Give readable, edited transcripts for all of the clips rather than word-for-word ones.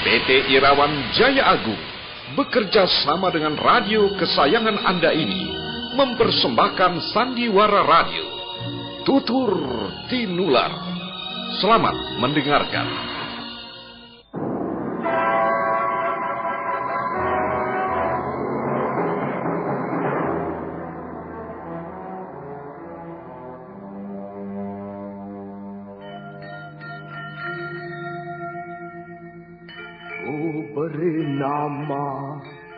PT Irawan Jaya Agung bekerja sama dengan radio kesayangan Anda ini mempersembahkan sandiwara radio Tutur Tinular. Selamat mendengarkan. Beri nama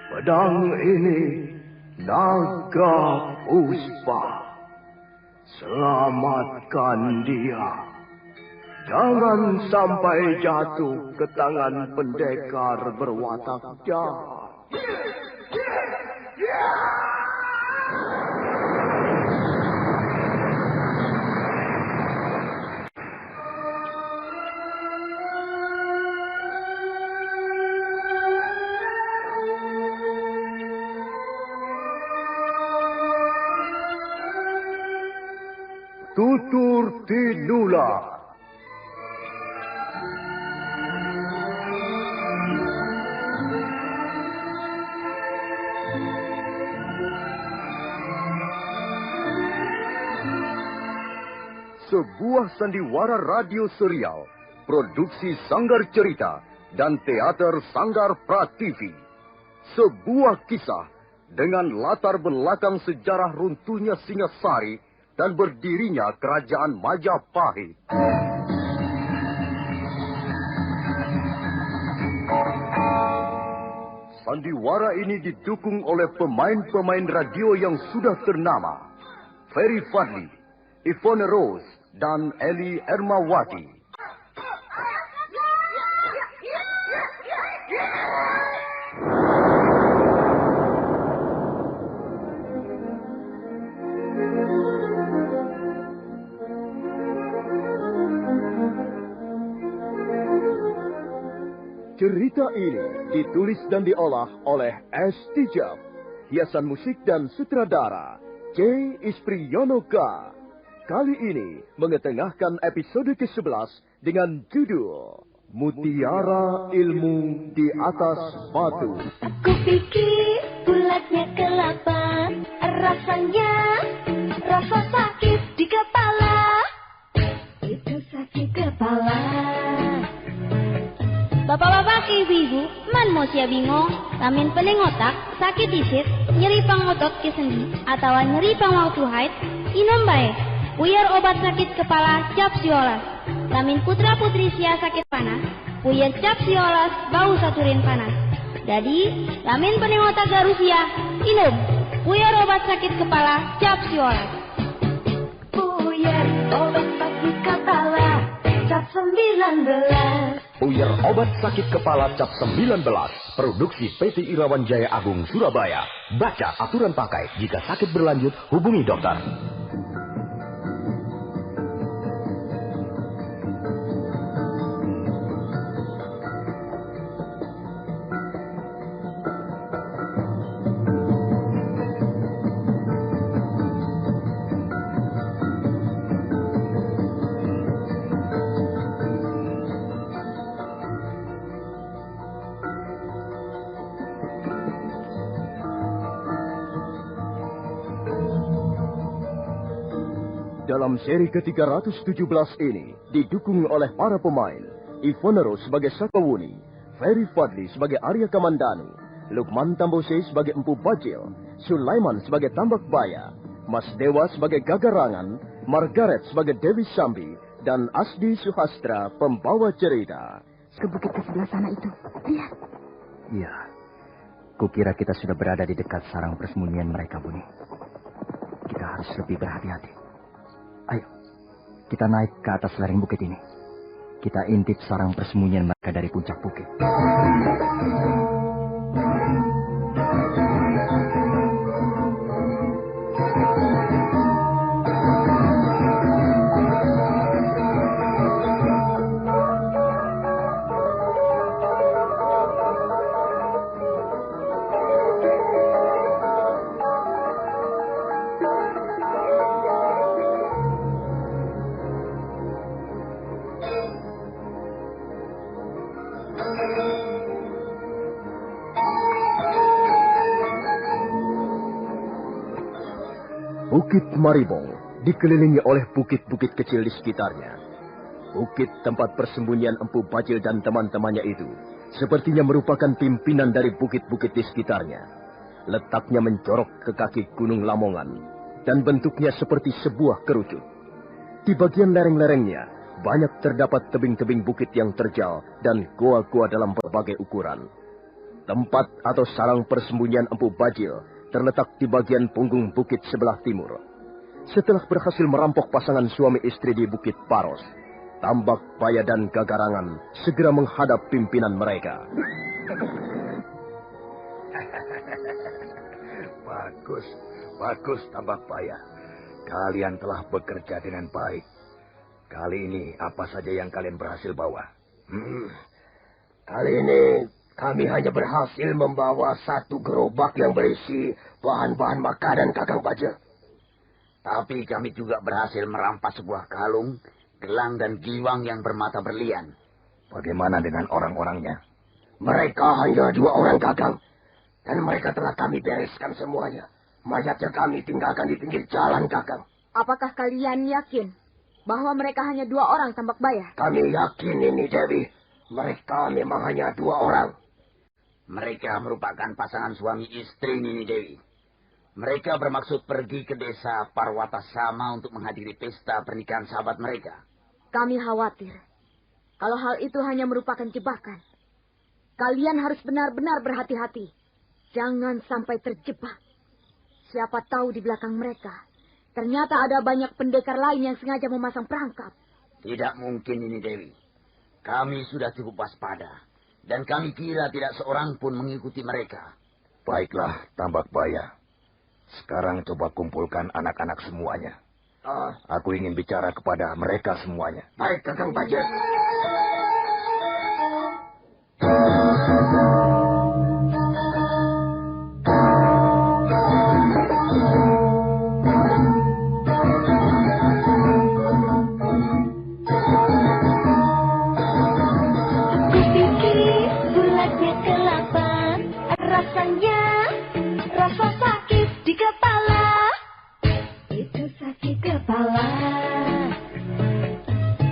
pedang ini Naga Puspa. Selamatkan dia. Jangan sampai jatuh ke tangan pendekar berwatak jahat. Tutur Tinular. Sebuah sandiwara radio serial, produksi Sanggar Cerita dan Teater Sanggar Prativi. Sebuah kisah dengan latar belakang sejarah runtuhnya Singasari dan berdirinya Kerajaan Majapahit. Sandiwara ini didukung oleh pemain-pemain radio yang sudah ternama. Ferry Fadli, Ivone Rose, dan Eli Ermawati. Cerita ini ditulis dan diolah oleh S. Tijab, hiasan musik dan sutradara C. Ispriyonoka. Kali ini mengetengahkan episode ke-11 dengan judul Mutiara Ilmu di Atas Batu. Aku pikir bulatnya kelapa, rasanya rasa sakit di kepala. Itu sakit kepala. Bapak-bapak, ibu-ibu, man mau sia bingung, lamin pening otak, sakit isit, nyeri pangotot ke sendi, atau nyeri pangwaktu haid, inom baik. Puyar obat sakit kepala cap siolas. Lamin putra putri sia sakit panas, puyar cap siolas bau saturin panas. Jadi, lamin pening otak garusia, inom. Puyar obat sakit kepala cap siolas. Puyar obat sakit kepala cap 19. Puyar obat sakit kepala cap 19. Produksi PT Irawan Jaya Agung Surabaya. Baca aturan pakai. Jika sakit berlanjut, hubungi dokter. Dalam seri ke-317 ini didukung oleh para pemain Ivone Rose sebagai Sakawuni, Ferry Fadli sebagai Arya Kamandanu, Lukman Tambose sebagai Empu Bajil, Sulaiman sebagai Tambak Baya, Mas Dewa sebagai Gagarangan, Margaret sebagai Dewi Sambi, dan Asdi Suhastra pembawa cerita. Ke bukit ke sebelah sana itu, lihat. Iya, kukira kita sudah berada di dekat sarang persembunyian mereka, Buni. Kita harus lebih berhati-hati. Ayo, kita naik ke atas lereng bukit ini. Kita intip sarang persembunyian mereka dari puncak bukit. Bukit Maribong dikelilingi oleh bukit-bukit kecil di sekitarnya. Bukit tempat persembunyian Empu Bajil dan teman-temannya itu sepertinya merupakan pimpinan dari bukit-bukit di sekitarnya. Letaknya mencorok ke kaki Gunung Lamongan dan bentuknya seperti sebuah kerucut. Di bagian lereng-lerengnya banyak terdapat tebing-tebing bukit yang terjal dan goa-goa dalam berbagai ukuran. Tempat atau sarang persembunyian Empu Bajil terletak di bagian punggung bukit sebelah timur. Setelah berhasil merampok pasangan suami istri di Bukit Paros, Tambak Baya dan Gagarangan segera menghadap pimpinan mereka. Bagus Tambak Baya. Kalian telah bekerja dengan baik. Kali ini apa saja yang kalian berhasil bawa? Kali ini kami hanya berhasil membawa satu gerobak yang berisi bahan-bahan makanan Kakang Bajil. Tapi kami juga berhasil merampas sebuah kalung, gelang dan giwang yang bermata berlian. Bagaimana dengan orang-orangnya? Mereka hanya 2 orang, Kakang. Dan mereka telah kami bereskan semuanya. Mayatnya kami tinggalkan di pinggir jalan, Kakang. Apakah kalian yakin bahwa mereka hanya 2 orang, Tambak Baya? Kami yakin ini, Dewi. Mereka memang hanya 2 orang. Mereka merupakan pasangan suami istri Nini Dewi. Mereka bermaksud pergi ke desa Parwatasama untuk menghadiri pesta pernikahan sahabat mereka. Kami khawatir kalau hal itu hanya merupakan jebakan. Kalian harus benar-benar berhati-hati. Jangan sampai terjebak. Siapa tahu di belakang mereka ternyata ada banyak pendekar lain yang sengaja memasang perangkap. Tidak mungkin ini, Dewi. Kami sudah cukup waspada. Dan kami kira tidak seorang pun mengikuti mereka. Baiklah, Tambak Baya. Sekarang coba kumpulkan anak-anak semuanya. Aku ingin bicara kepada mereka semuanya. Baik, Kakang Bajil.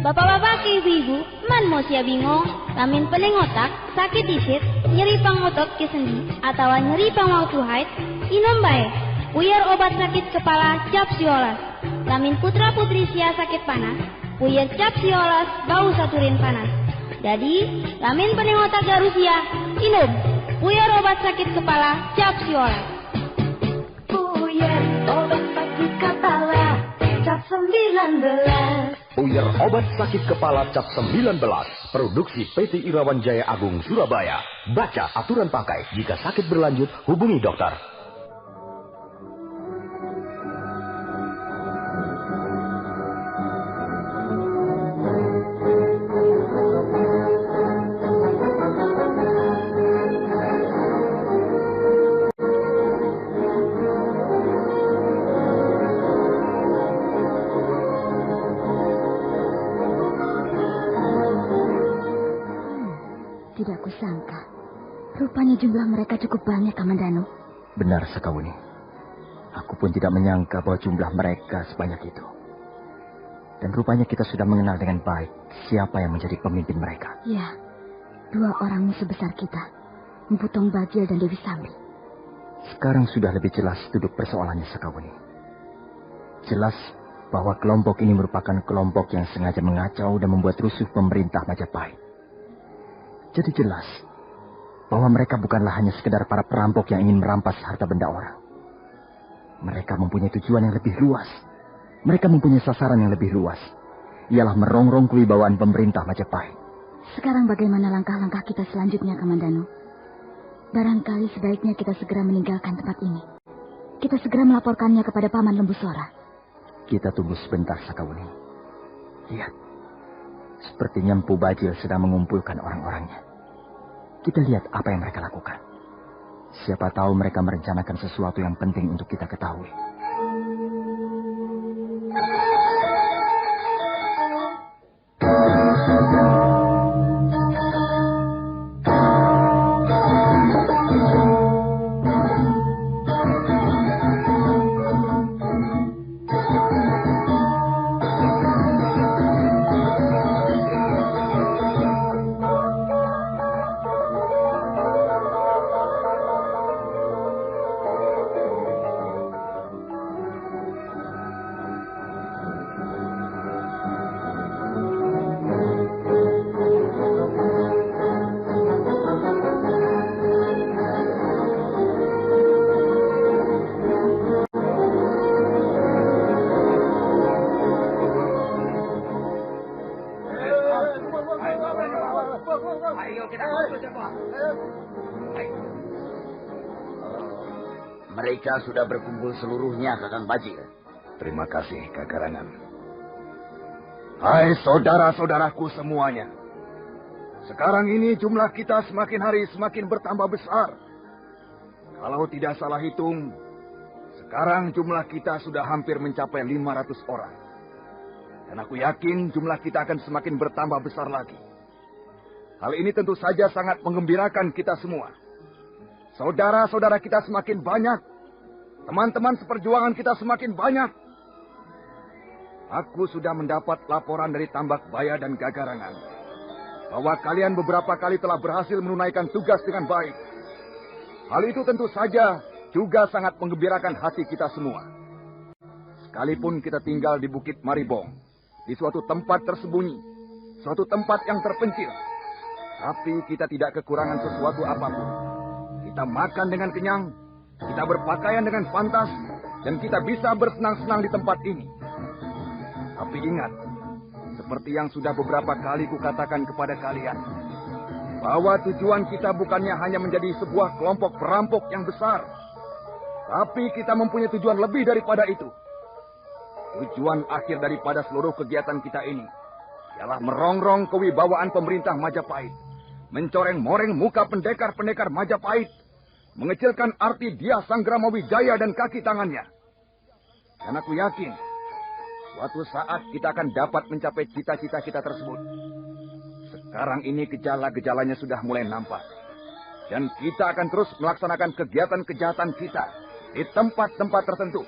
Bapak-bapak, ibu-ibu, man mo siya bingung, lamin pening otak, sakit isit, nyeri pangotot ke sendi, atau nyeri pangwau tuhait, inom bae, puyar obat sakit kepala cap siolas. Lamin putra-putri sia sakit panas, puyar cap siolas bau saturin panas. Jadi, lamin pening otak garusia, inom, puyar obat sakit kepala cap siolas. Puyar obat sakit kepala cap 19. Puyar obat sakit kepala cap 19. Produksi PT Irawan Jaya Agung Surabaya. Baca aturan pakai. Jika sakit berlanjut, hubungi dokter. Tidak kusangka. Rupanya jumlah mereka cukup banyak, Kamandanu. Benar, Sakawuni. Aku pun tidak menyangka bahwa jumlah mereka sebanyak itu. Dan rupanya kita sudah mengenal dengan baik siapa yang menjadi pemimpin mereka. Ya, 2 orang musuh besar kita, Empu Tong Bajil dan Dewi Sambi. Sekarang sudah lebih jelas duduk persoalannya, Sakawuni. Jelas bahwa kelompok ini merupakan kelompok yang sengaja mengacau dan membuat rusuh pemerintah Majapahit. Jadi jelas bahwa mereka bukanlah hanya sekedar para perampok yang ingin merampas harta benda orang. Mereka mempunyai tujuan yang lebih luas. Mereka mempunyai sasaran yang lebih luas. Ialah merongrong kewibawaan pemerintah Majapahit. Sekarang bagaimana langkah-langkah kita selanjutnya, Kamandanu? Barangkali sebaiknya kita segera meninggalkan tempat ini. Kita segera melaporkannya kepada Paman Lembu Sora. Kita tunggu sebentar, Sakawuni. Lihat. Sepertinya Empu Bajil sedang mengumpulkan orang-orangnya. Kita lihat apa yang mereka lakukan. Siapa tahu mereka merencanakan sesuatu yang penting untuk kita ketahui. Mereka sudah berkumpul seluruhnya, Kakang Bajir. Terima kasih, Kagarangan. Hai saudara-saudaraku semuanya. Sekarang ini jumlah kita semakin hari semakin bertambah besar. Kalau tidak salah hitung, sekarang jumlah kita sudah hampir mencapai 500 orang. Dan aku yakin jumlah kita akan semakin bertambah besar lagi. Hal ini tentu saja sangat menggembirakan kita semua. Saudara-saudara kita semakin banyak. Teman-teman seperjuangan kita semakin banyak. Aku sudah mendapat laporan dari Tambak Baya dan Gagarangan bahwa kalian beberapa kali telah berhasil menunaikan tugas dengan baik. Hal itu tentu saja juga sangat menggembirakan hati kita semua. Sekalipun kita tinggal di Bukit Maribong, di suatu tempat tersembunyi, suatu tempat yang terpencil, tapi kita tidak kekurangan sesuatu apapun. Kita makan dengan kenyang, kita berpakaian dengan pantas, dan kita bisa bersenang-senang di tempat ini. Tapi ingat, seperti yang sudah beberapa kali kukatakan kepada kalian, bahwa tujuan kita bukannya hanya menjadi sebuah kelompok perampok yang besar, tapi kita mempunyai tujuan lebih daripada itu. Tujuan akhir daripada seluruh kegiatan kita ini ialah merongrong kewibawaan pemerintah Majapahit, mencoreng-moreng muka pendekar-pendekar Majapahit, mengecilkan arti Dia Sanggrama Wijaya dan kaki tangannya. Dan aku yakin suatu saat kita akan dapat mencapai cita-cita kita tersebut. Sekarang ini gejala-gejalanya sudah mulai nampak. Dan kita akan terus melaksanakan kegiatan kejahatan kita di tempat-tempat tertentu.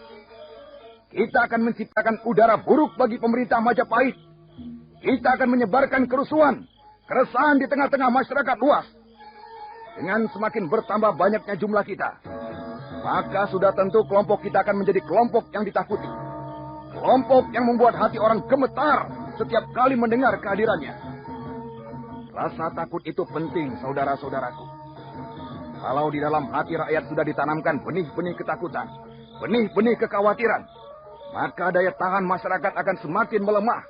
Kita akan menciptakan udara buruk bagi pemerintah Majapahit. Kita akan menyebarkan kerusuhan, keresahan di tengah-tengah masyarakat luas. Dengan semakin bertambah banyaknya jumlah kita, maka sudah tentu kelompok kita akan menjadi kelompok yang ditakuti. Kelompok yang membuat hati orang gemetar setiap kali mendengar kehadirannya. Rasa takut itu penting, saudara-saudaraku. Kalau di dalam hati rakyat sudah ditanamkan benih-benih ketakutan, benih-benih kekhawatiran, maka daya tahan masyarakat akan semakin melemah.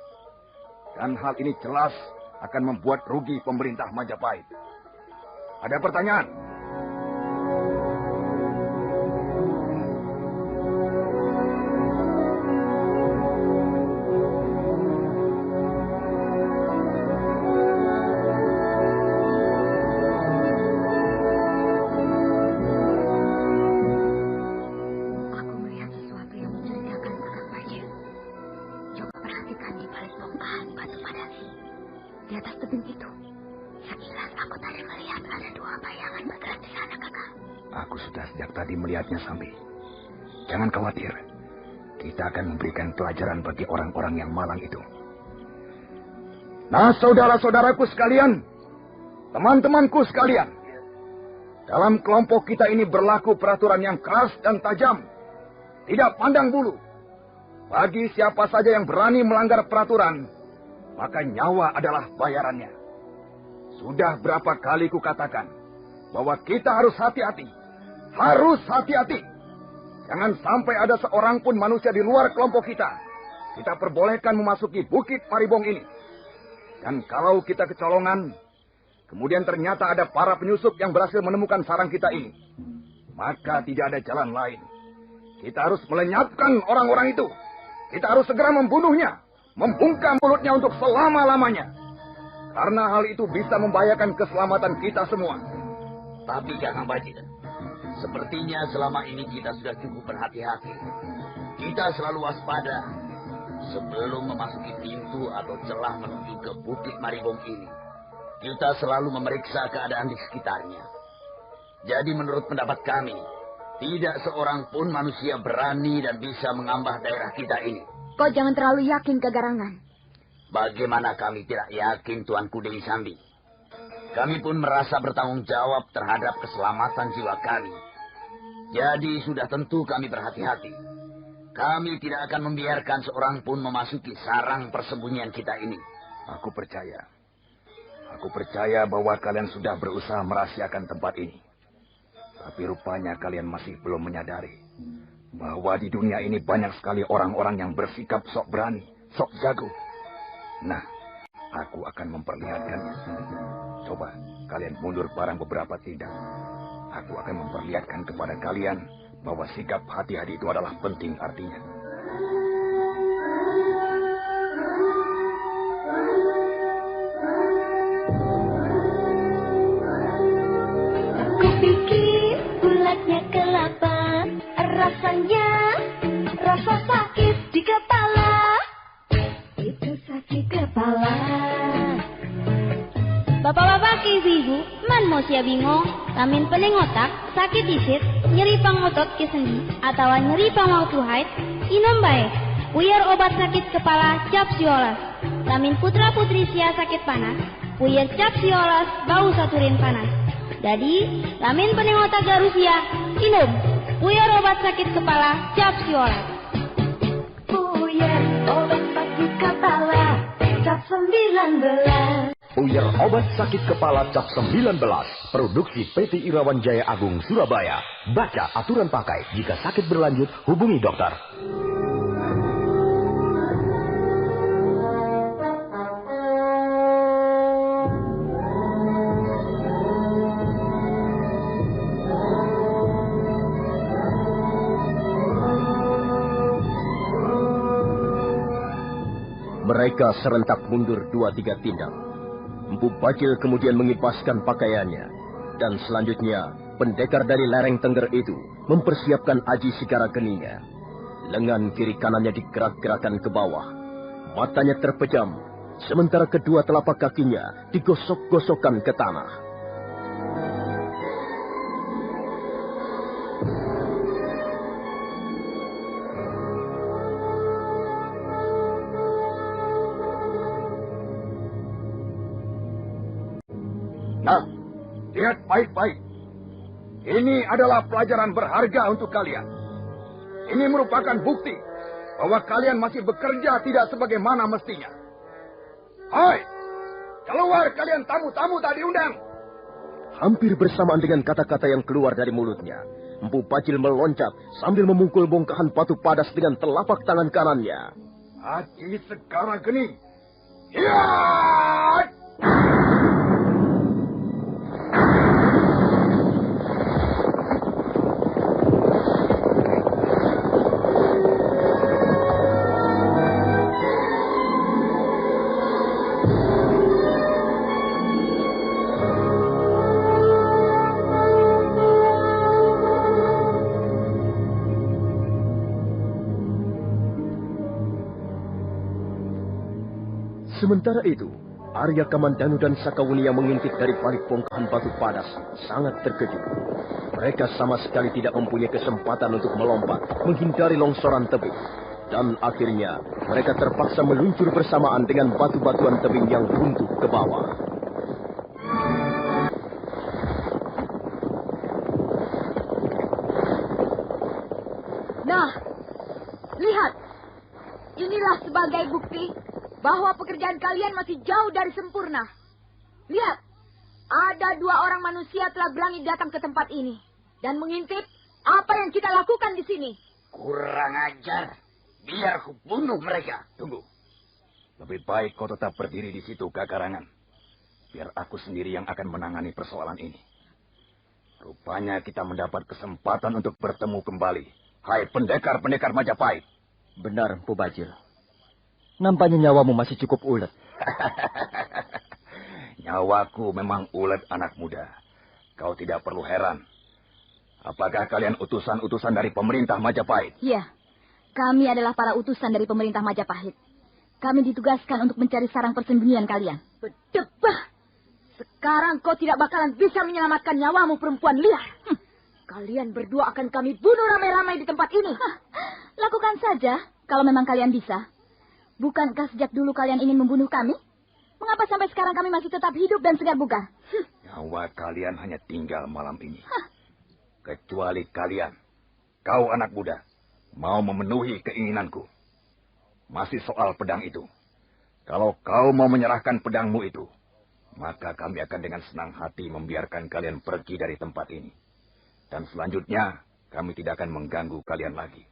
Dan hal ini jelas akan membuat rugi pemerintah Majapahit. Ada pertanyaan? Jangan khawatir. Kita akan memberikan pelajaran bagi orang-orang yang malang itu. Nah, saudara-saudaraku sekalian, teman-temanku sekalian, dalam kelompok kita ini berlaku peraturan yang keras dan tajam, tidak pandang bulu. Bagi siapa saja yang berani melanggar peraturan, maka nyawa adalah bayarannya. Sudah berapa kali kukatakan bahwa kita harus hati-hati. Harus hati-hati. Jangan sampai ada seorang pun manusia di luar kelompok kita perbolehkan memasuki Bukit Maribong ini. Dan kalau kita kecolongan, kemudian ternyata ada para penyusup yang berhasil menemukan sarang kita ini, maka tidak ada jalan lain. Kita harus melenyapkan orang-orang itu. Kita harus segera membunuhnya, membungkam mulutnya untuk selama-lamanya. Karena hal itu bisa membahayakan keselamatan kita semua. Tapi Kakang Bajir, sepertinya selama ini kita sudah cukup berhati-hati. Kita selalu waspada. Sebelum memasuki pintu atau celah menuju ke Bukit Maribong ini, kita selalu memeriksa keadaan di sekitarnya. Jadi menurut pendapat kami, tidak seorang pun manusia berani dan bisa mengambah daerah kita ini. Kau jangan terlalu yakin, Kagarangan. Bagaimana kami tidak yakin, Tuanku Dewi Sambi? Kami pun merasa bertanggung jawab terhadap keselamatan jiwa kami. Jadi sudah tentu kami berhati-hati. Kami tidak akan membiarkan seorang pun memasuki sarang persembunyian kita ini. Aku percaya. Aku percaya bahwa kalian sudah berusaha merahasiakan tempat ini. Tapi rupanya kalian masih belum menyadari bahwa di dunia ini banyak sekali orang-orang yang bersikap sok berani, sok jago. Nah, aku akan memperlihatkannya. Coba, kalian mundur barang beberapa tindak, aku akan memperlihatkan kepada kalian bahwa sikap hati-hati itu adalah penting artinya. Aku pikir bulatnya kelapa, rasanya rasa sakit di kepala. Itu sakit kepala. Bapak-bapak, ibu-ibu, man mau sia bingung, lamin pening otak, sakit disit, nyeri pangotot ke sendi, atau nyeri pangwaktu haid, inom bae. Puyer obat sakit kepala cap siolas. Lamin putra putri sia sakit panas, puyer cap siolas bau saturin panas. Jadi, lamin pening otak garusia, inom. Puyer obat sakit kepala cap siolas. Puyer obat sakit kepala cap 19. Puyer obat sakit kepala cap 19. Produksi PT Irawan Jaya Agung Surabaya. Baca aturan pakai. Jika sakit berlanjut, hubungi dokter. Mereka serentak mundur 2-3 tindak. Empu Bajil kemudian mengipaskan pakaiannya. Dan selanjutnya, pendekar dari lereng Tengger itu mempersiapkan aji sigara geninya. Lengan kiri kanannya digerak-gerakan ke bawah. Matanya terpejam, sementara kedua telapak kakinya digosok-gosokkan ke tanah. Nah, lihat baik-baik. Ini adalah pelajaran berharga untuk kalian. Ini merupakan bukti bahwa kalian masih bekerja tidak sebagaimana mestinya. Hai, keluar kalian tamu-tamu tak diundang. Hampir bersamaan dengan kata-kata yang keluar dari mulutnya, Empu Bajil meloncat sambil memukul bongkahan batu padas dengan telapak tangan kanannya. Aji segara geni. Ya! Sementara itu, Arya Kamandanu dan Sakawuni yang mengintip dari balik bongkahan batu padas sangat terkejut. Mereka sama sekali tidak mempunyai kesempatan untuk melompat, menghindari longsoran tebing. Dan akhirnya, mereka terpaksa meluncur bersamaan dengan batu-batuan tebing yang runtuh ke bawah. Nah, lihat. Inilah sebagai bukti bahwa pekerjaan kalian masih jauh dari sempurna. Lihat, ada 2 orang manusia telah berani datang ke tempat ini dan mengintip apa yang kita lakukan di sini. Kurang ajar. Biar aku bunuh mereka. Tunggu. Lebih baik kau tetap berdiri di situ, Kakarangan. Biar aku sendiri yang akan menangani persoalan ini. Rupanya kita mendapat kesempatan untuk bertemu kembali. Hai pendekar-pendekar Majapahit. Benar, Empu Bajil. Nampaknya nyawamu masih cukup ulet. Nyawaku memang ulet, anak muda. Kau tidak perlu heran. Apakah kalian utusan-utusan dari pemerintah Majapahit? Iya, kami adalah para utusan dari pemerintah Majapahit. Kami ditugaskan untuk mencari sarang persembunyian kalian. Berdebah! Sekarang kau tidak bakalan bisa menyelamatkan nyawamu, perempuan liar. Kalian berdua akan kami bunuh ramai-ramai di tempat ini. Lakukan saja, kalau memang kalian bisa. Bukankah sejak dulu kalian ingin membunuh kami? Mengapa sampai sekarang kami masih tetap hidup dan segar bugar? Nyawa kalian hanya tinggal malam ini. Kecuali kalian, kau anak muda, mau memenuhi keinginanku. Masih soal pedang itu. Kalau kau mau menyerahkan pedangmu itu, maka kami akan dengan senang hati membiarkan kalian pergi dari tempat ini. Dan selanjutnya, kami tidak akan mengganggu kalian lagi.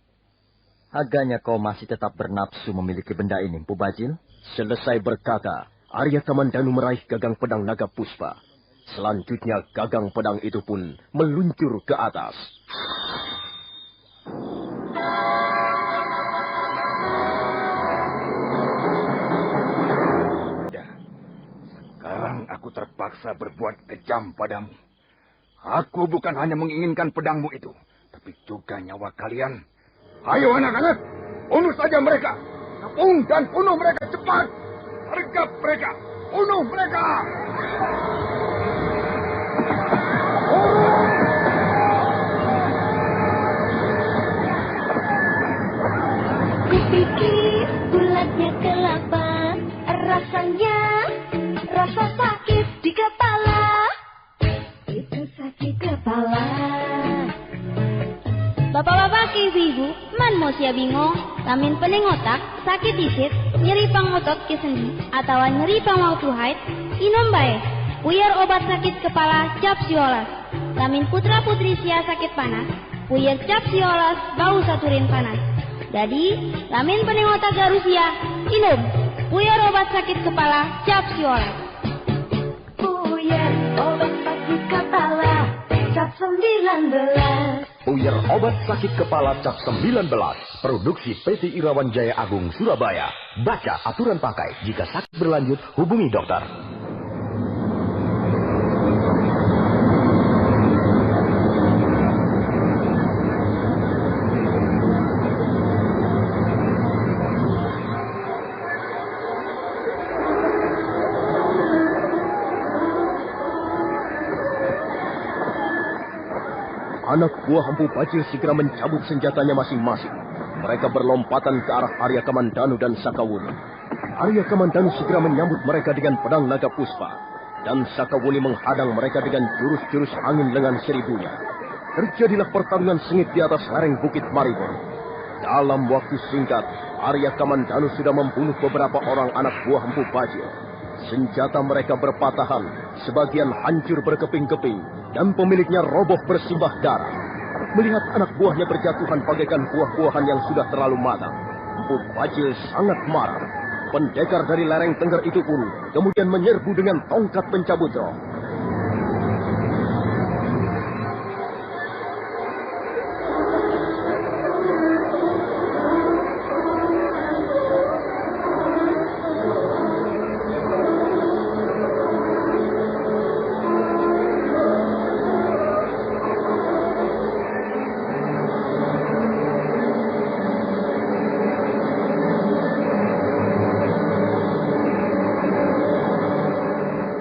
Agaknya kau masih tetap bernafsu memiliki benda ini, Empu Bajil. Selesai berkata, Arya Kamandanu meraih gagang pedang naga puspa. Selanjutnya gagang pedang itu pun meluncur ke atas. Sekarang aku terpaksa berbuat kejam padamu. Aku bukan hanya menginginkan pedangmu itu, tapi juga nyawa kalian. Ayo anak-anak, bunuh saja mereka. Kepung dan bunuh mereka cepat. Sergap mereka, bunuh mereka. Kupikir bulatnya kelapa, rasanya rasa sakit di kepala. Itu sakit kepala. Bapak-bapak, ibu-ibu, man mau sia bingung, lamin pening otak, sakit disit, nyeri pang otot ke sendi, atau nyeri pang waktu haid, inom bae. Puyer obat sakit kepala cap siolas. Lamin putra-putri sia sakit panas, puyer cap siolas bau saturin panas. Jadi, lamin pening otak garusia, inom. Puyer obat sakit kepala cap siolas. Puyer obat sakit kepala cap 19. Puyer obat sakit kepala cap 19. Produksi PT Irawan Jaya Agung Surabaya. Baca aturan pakai. Jika sakit berlanjut, hubungi dokter. Anak buah Empu Bajil segera mencabut senjatanya masing-masing. Mereka berlompatan ke arah Arya Kamandanu dan Sakawuni. Arya Kamandanu segera menyambut mereka dengan pedang naga puspa. Dan Sakawuni menghadang mereka dengan jurus-jurus angin lengan seribunya. Terjadilah pertarungan sengit di atas lereng Bukit Maribor. Dalam waktu singkat, Arya Kamandanu sudah membunuh beberapa orang anak buah Empu Bajil. Senjata mereka berpatahan, sebagian hancur berkeping-keping, dan pemiliknya roboh bersimbah darah. Melihat anak buahnya berjatuhan bagaikan buah-buahan yang sudah terlalu matang, Empu Bajil sangat marah. Pendekar dari lereng Tengger itu pun kemudian menyerbu dengan tongkat pencabut roh.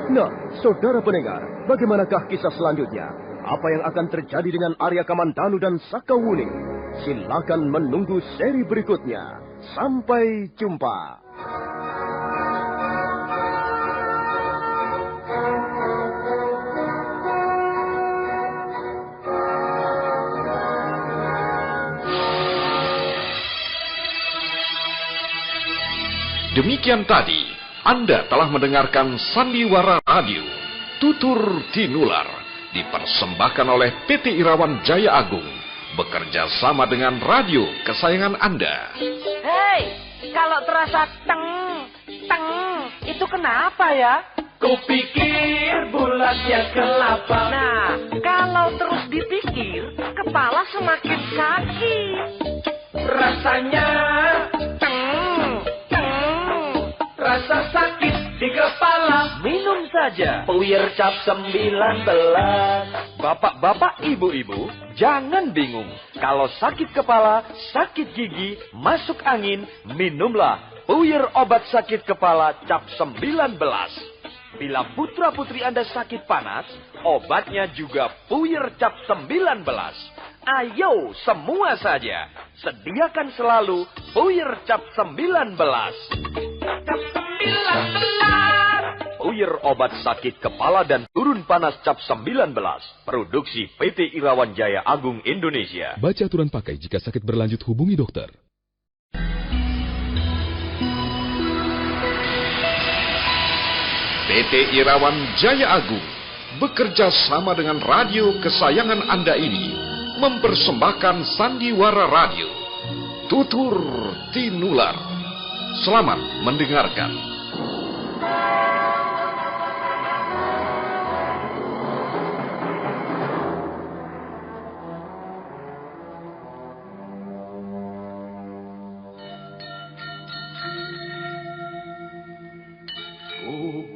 Nah, saudara pendengar, bagaimanakah kisah selanjutnya? Apa yang akan terjadi dengan Arya Kamandanu dan Sakawuni? Silakan menunggu seri berikutnya. Sampai jumpa. Demikian tadi, Anda telah mendengarkan Sandiwara Radio, Tutur Tinular, dipersembahkan oleh PT Irawan Jaya Agung, bekerja sama dengan radio kesayangan Anda. Hei, kalau terasa teng, itu kenapa ya? Kupikir bulatnya kelapa. Nah, kalau terus dipikir, kepala semakin sakit. Rasanya rasa sakit di kepala. Minum saja Puyer cap 19. Bapak-bapak, ibu-ibu, jangan bingung. Kalau sakit kepala, sakit gigi, masuk angin, minumlah Puyer obat sakit kepala cap 19. Bila putra-putri Anda sakit panas, obatnya juga Puyer cap 19. Ayo semua saja, sediakan selalu Puyer cap 19. Cap 19. Puyer obat sakit kepala dan turun panas cap 19. Produksi PT Irawan Jaya Agung Indonesia. Baca aturan pakai. Jika sakit berlanjut, hubungi dokter. PT Irawan Jaya Agung bekerja sama dengan radio kesayangan Anda ini mempersembahkan Sandiwara Radio, Tutur Tinular. Selamat mendengarkan.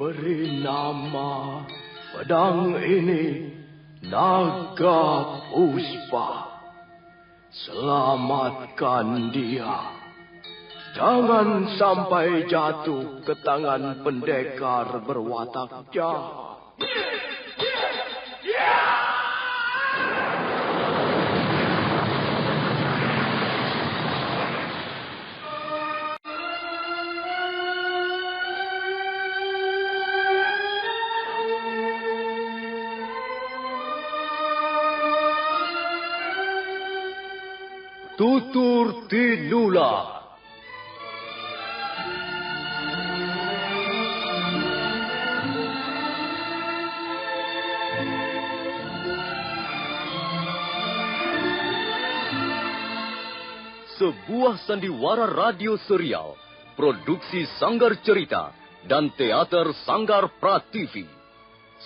beri nama pedang ini Naga Puspa. Selamatkan dia. Jangan sampai jatuh ke tangan pendekar berwatak jahat. Tutur Tinular. Sebuah sandiwara radio serial, produksi Sanggar Cerita dan Teater Sanggar Prativi.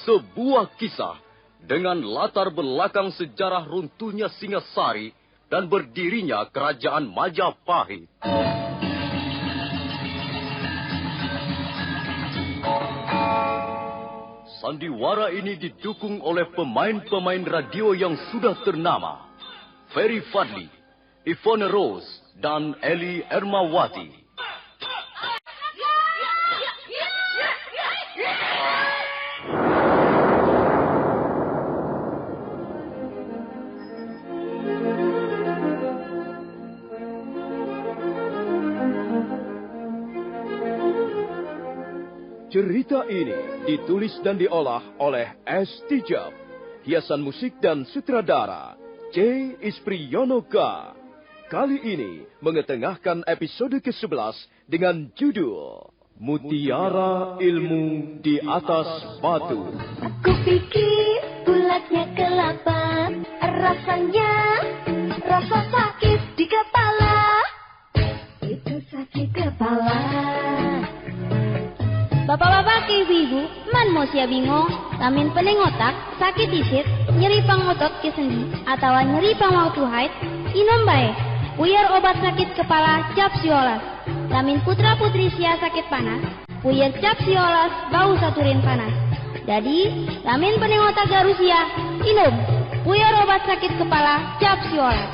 Sebuah kisah dengan latar belakang sejarah runtuhnya Singasari dan berdirinya Kerajaan Majapahit. Sandiwara ini didukung oleh pemain-pemain radio yang sudah ternama. Ferry Fadli, Ivone Rose, dan Eli Ermawati. Cerita ini ditulis dan diolah oleh S. Tijab, hiasan musik dan sutradara C. Ispriyonoka. Kali ini mengetengahkan episode ke-11 dengan judul Mutiara Ilmu di Atas Batu. Aku pikir bulatnya kelapa, rasanya rasa sakit di kepala. Itu sakit kepala. Bapak-bapak ke ibu-ibu, man mau sia bingung, lamin pening otak, sakit isit, nyeri pang otot ke sendi, atau nyeri pang waktu haid, inom bae. Puyer obat sakit kepala cap siolas. Lamin putra putri sia sakit panas, puyer cap siolas bau saturin panas. Jadi, lamin pening otak garusia, inom. Puyer obat sakit kepala cap siolas.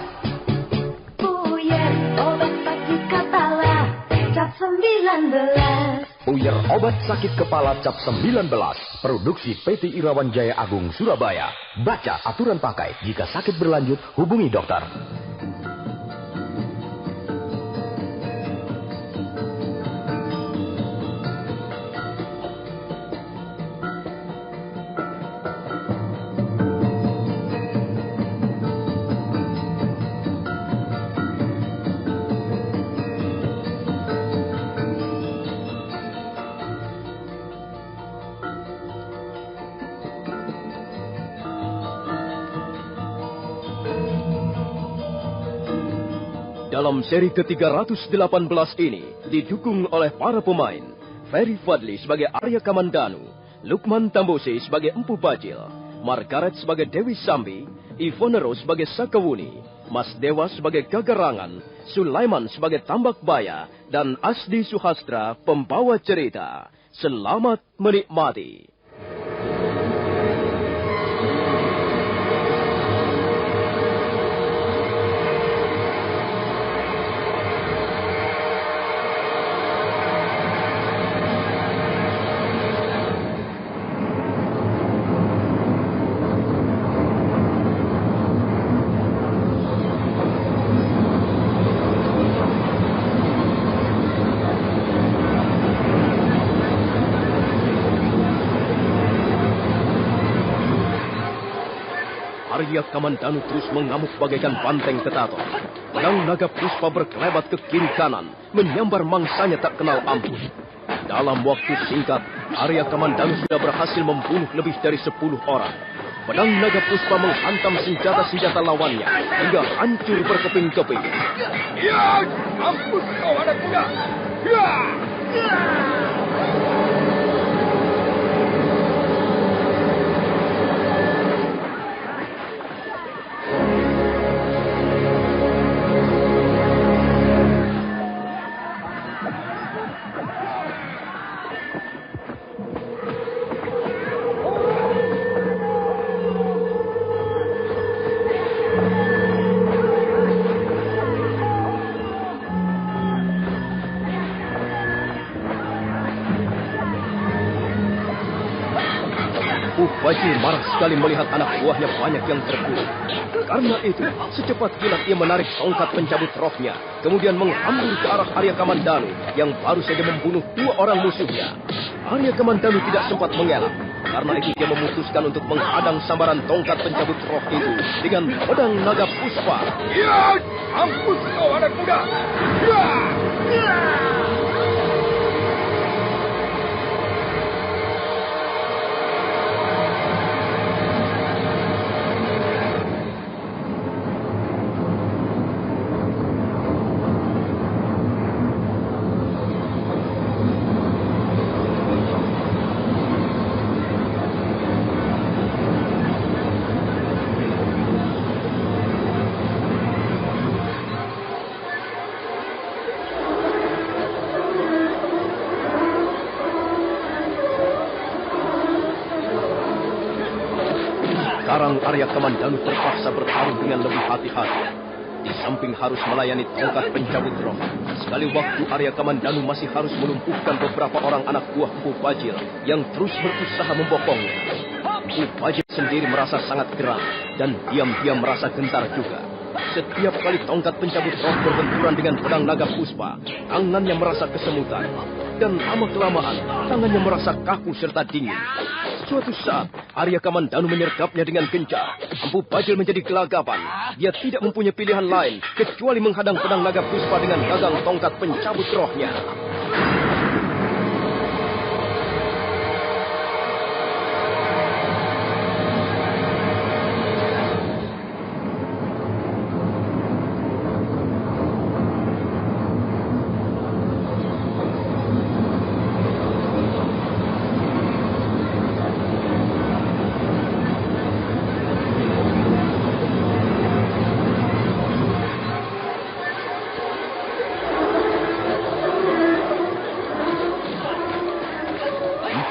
Puyer obat sakit kepala cap 19. Puyer obat sakit kepala cap 19. Produksi PT Irawan Jaya Agung Surabaya. Baca aturan pakai. Jika sakit berlanjut, hubungi dokter. Dalam seri ke-318 ini didukung oleh para pemain Ferry Fadli sebagai Arya Kamandanu, Lukman Tambose sebagai Empu Bajil, Margaret sebagai Dewi Sambi, Ivone Rose sebagai Sakawuni, Mas Dewa sebagai Gagarangan, Sulaiman sebagai Tambak Baya, dan Asdi Suhastra pembawa cerita. Selamat menikmati. Arya Kamandanu terus mengamuk bagaikan banteng ketaton. Pedang naga puspa berkelebat ke kiri kanan, menyambar mangsanya tak kenal ampun. Dalam waktu singkat, Arya Kamandanu sudah berhasil membunuh lebih dari 10 orang. Pedang naga puspa menghantam senjata-senjata lawannya hingga hancur berkeping-keping. Ya, ampun kau anak muda. Ya. Empu Fadli marah sekali melihat anak buahnya banyak yang terbunuh. Karena itu, secepat kilat ia menarik tongkat pencabut rohnya, kemudian menghambur ke arah Arya Kamandanu yang baru saja membunuh 2 orang musuhnya. Arya Kamandanu tidak sempat mengelak. Karena itu dia memutuskan untuk menghadang sambaran tongkat pencabut roh itu dengan pedang naga puspa. Ya, mampus kau anak muda. Ya. Sekarang Arya Kamandanu terpaksa bertarung dengan lebih hati-hati. Di samping harus melayani tongkat pencabut roh, sekali waktu Arya Kamandanu masih harus melumpuhkan beberapa orang anak buah Empu Fadli yang terus berusaha membokongnya. Empu Fadli sendiri merasa sangat geram dan diam-diam merasa gentar juga. Setiap kali tongkat pencabut roh berbenturan dengan pedang naga puspa, tangannya merasa kesemutan. Dan lama-kelamaan, tangannya merasa kaku serta dingin. Suatu saat, Arya Kamandanu menyergapnya dengan kencang. Empu Fadli menjadi gelagapan. Dia tidak mempunyai pilihan lain, kecuali menghadang pedang naga puspa dengan gagang tongkat pencabut rohnya.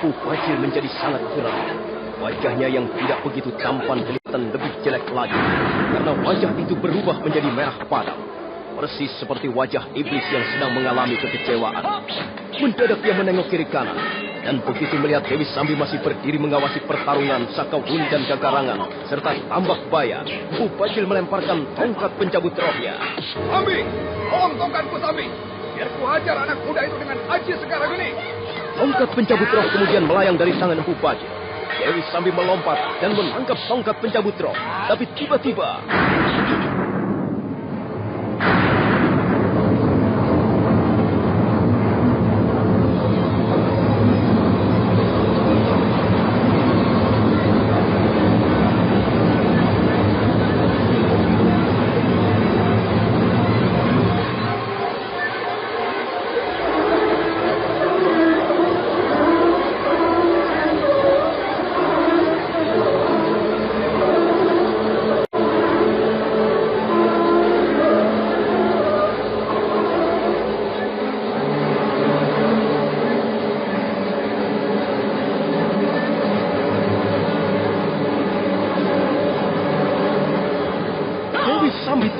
Empu Fadli menjadi sangat geram. Wajahnya yang tidak begitu tampan kelihatan lebih jelek lagi. Karena wajah itu berubah menjadi merah padam. Persis seperti wajah iblis yang sedang mengalami kekecewaan. Mendadak dia menengok kiri kanan. Dan begitu melihat Dewi Sambi masih berdiri mengawasi pertarungan Sakawuni dan Gagarangan serta Tambak Baya, Empu Fadli melemparkan tongkat pencabut rohnya. Sambi, tolong tongkatku Sambi. Biar ku hajar anak muda itu dengan aji sekarang ini. Tongkat pencabut roh kemudian melayang dari tangan Empu Fadli. Dewi Sambi melompat dan menangkap tongkat pencabut roh. Tapi tiba-tiba...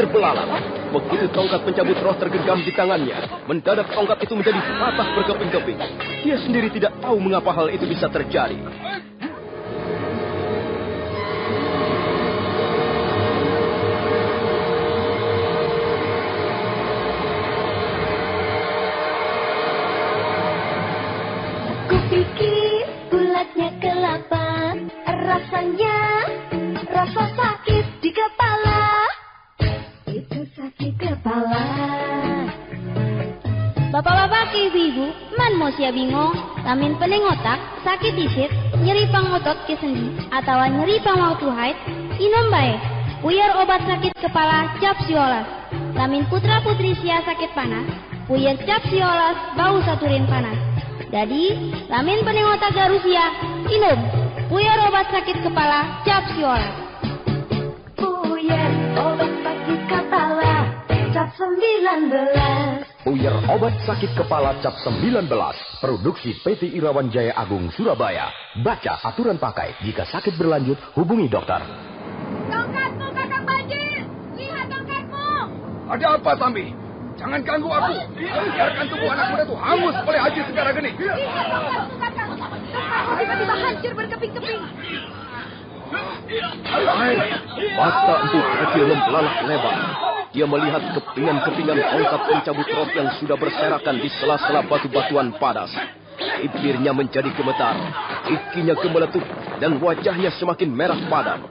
terbelalak. Begitu tongkat pencabut roh tergenggam di tangannya, mendadak tongkat itu menjadi patah berkeping-keping. Dia sendiri tidak tahu mengapa hal itu bisa terjadi. Kupikir bulatnya kelapa, rasanya rasa sakit di kepala. Itu sakit kepala. Bapak-bapak, ibu-ibu, man mau sia bingung, lamin pening otak, sakit disit, nyeri pangotot ke sendi, atau nyeri pangwaktu haid, inom bae. Puyer obat sakit kepala cap siolas. Lamin putra-putri sia sakit panas, puyer cap siolas bau saturin panas. Jadi, lamin pening otak garusia, inom. Puyer obat sakit kepala cap siolas. Puyer obat sakit kepala cap 19. Puyer obat sakit kepala cap 19. Produksi PT Irawan Jaya Agung Surabaya. Baca aturan pakai. Jika sakit berlanjut, hubungi dokter. Tongkatmu, Kakang Baji! Lihat tongkatmu! Ada apa, Sambi? Jangan ganggu aku. Biarkan tubuh anak muda itu hangus oleh haji segara geni. Lihat tongkatmu, Kakang. tiba-tiba hancur berkeping-keping. Mata Empu Bajil membelalak lebar. Dia melihat kepingan-kepingan tongkat pencabut roh yang sudah berserakan di sela-sela batu-batuan padas. Bibirnya menjadi gemetar, giginya gemeletup, dan wajahnya semakin merah padam.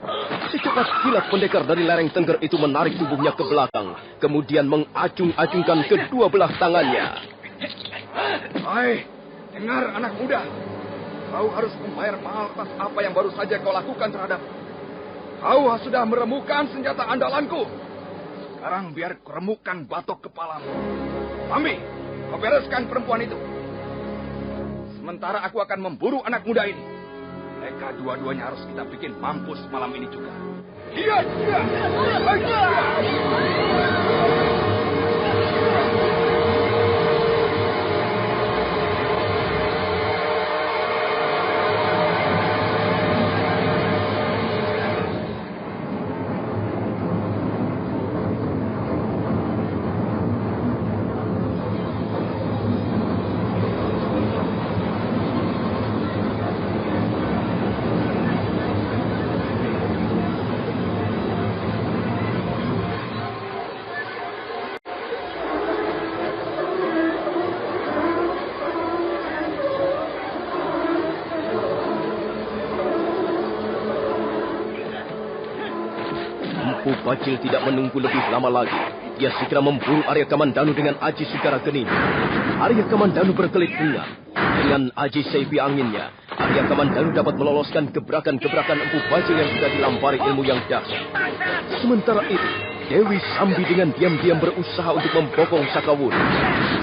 Secepat kilat pendekar dari lereng Tengger itu menarik tubuhnya ke belakang, kemudian mengacung-acungkan kedua belah tangannya. Hai, dengar anak muda. Kau harus membayar mahal atas apa yang baru saja kau lakukan terhadap. Kau sudah meremukan senjata andalanku. Sekarang biar kuremukkan batok kepalamu. Sambi, kau bereskan perempuan itu. Sementara aku akan memburu anak muda ini. Mereka dua-duanya harus kita bikin mampus malam ini juga. Iya. Empu Bajil tidak menunggu lebih lama lagi. Dia segera memburu Arya Kamandanu dengan aji Sigara Gening. Arya Kamandanu berkelit bunga. Dengan aji Seipi Anginnya, Arya Kamandanu dapat meloloskan gebrakan-gebrakan Empu Bajil yang sudah dilampari ilmu yang dahsyat. Sementara itu, Dewi Sambi dengan diam-diam berusaha untuk membokong Sakawuni.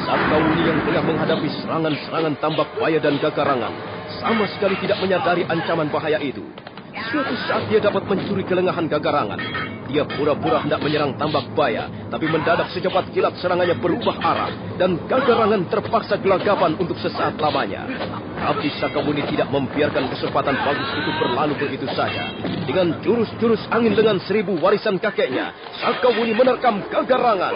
Sakawuni yang tengah menghadapi serangan-serangan Tambak Baya dan Gagarangan sama sekali tidak menyadari ancaman bahaya itu. Suatu saat dia dapat mencuri kelengahan Gagarangan. Dia pura-pura hendak menyerang Tambak Baya, tapi mendadak secepat kilat serangannya berubah arah, dan Gagarangan terpaksa gelagapan untuk sesaat lamanya. Tapi Sakawuni tidak membiarkan kesempatan bagus itu berlalu begitu saja. Dengan jurus-jurus angin lengan 1000 warisan kakeknya, Sakawuni menerkam Gagarangan.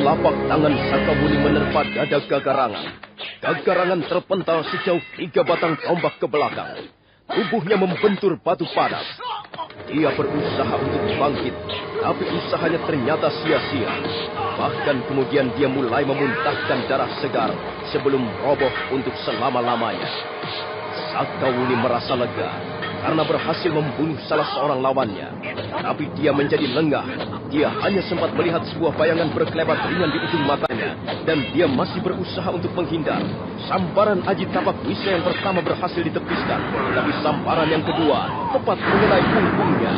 Telapak tangan Sakawuni menerpa dada Gagarangan. Gagarangan terpental sejauh 3 batang tombak ke belakang. Tubuhnya membentur batu padas. Dia berusaha untuk bangkit, tapi usahanya ternyata sia-sia. Bahkan kemudian dia mulai memuntahkan darah segar sebelum roboh untuk selama-lamanya. Sakawuni merasa lega karena berhasil membunuh salah seorang lawannya. Tapi dia menjadi lengah. Dia hanya sempat melihat sebuah bayangan berkelebat ringan di ujung matanya. Dan dia masih berusaha untuk menghindar. Sambaran Aji Tapak Wisa yang pertama berhasil ditepiskan. Tapi sambaran yang kedua tepat mengenai punggungnya.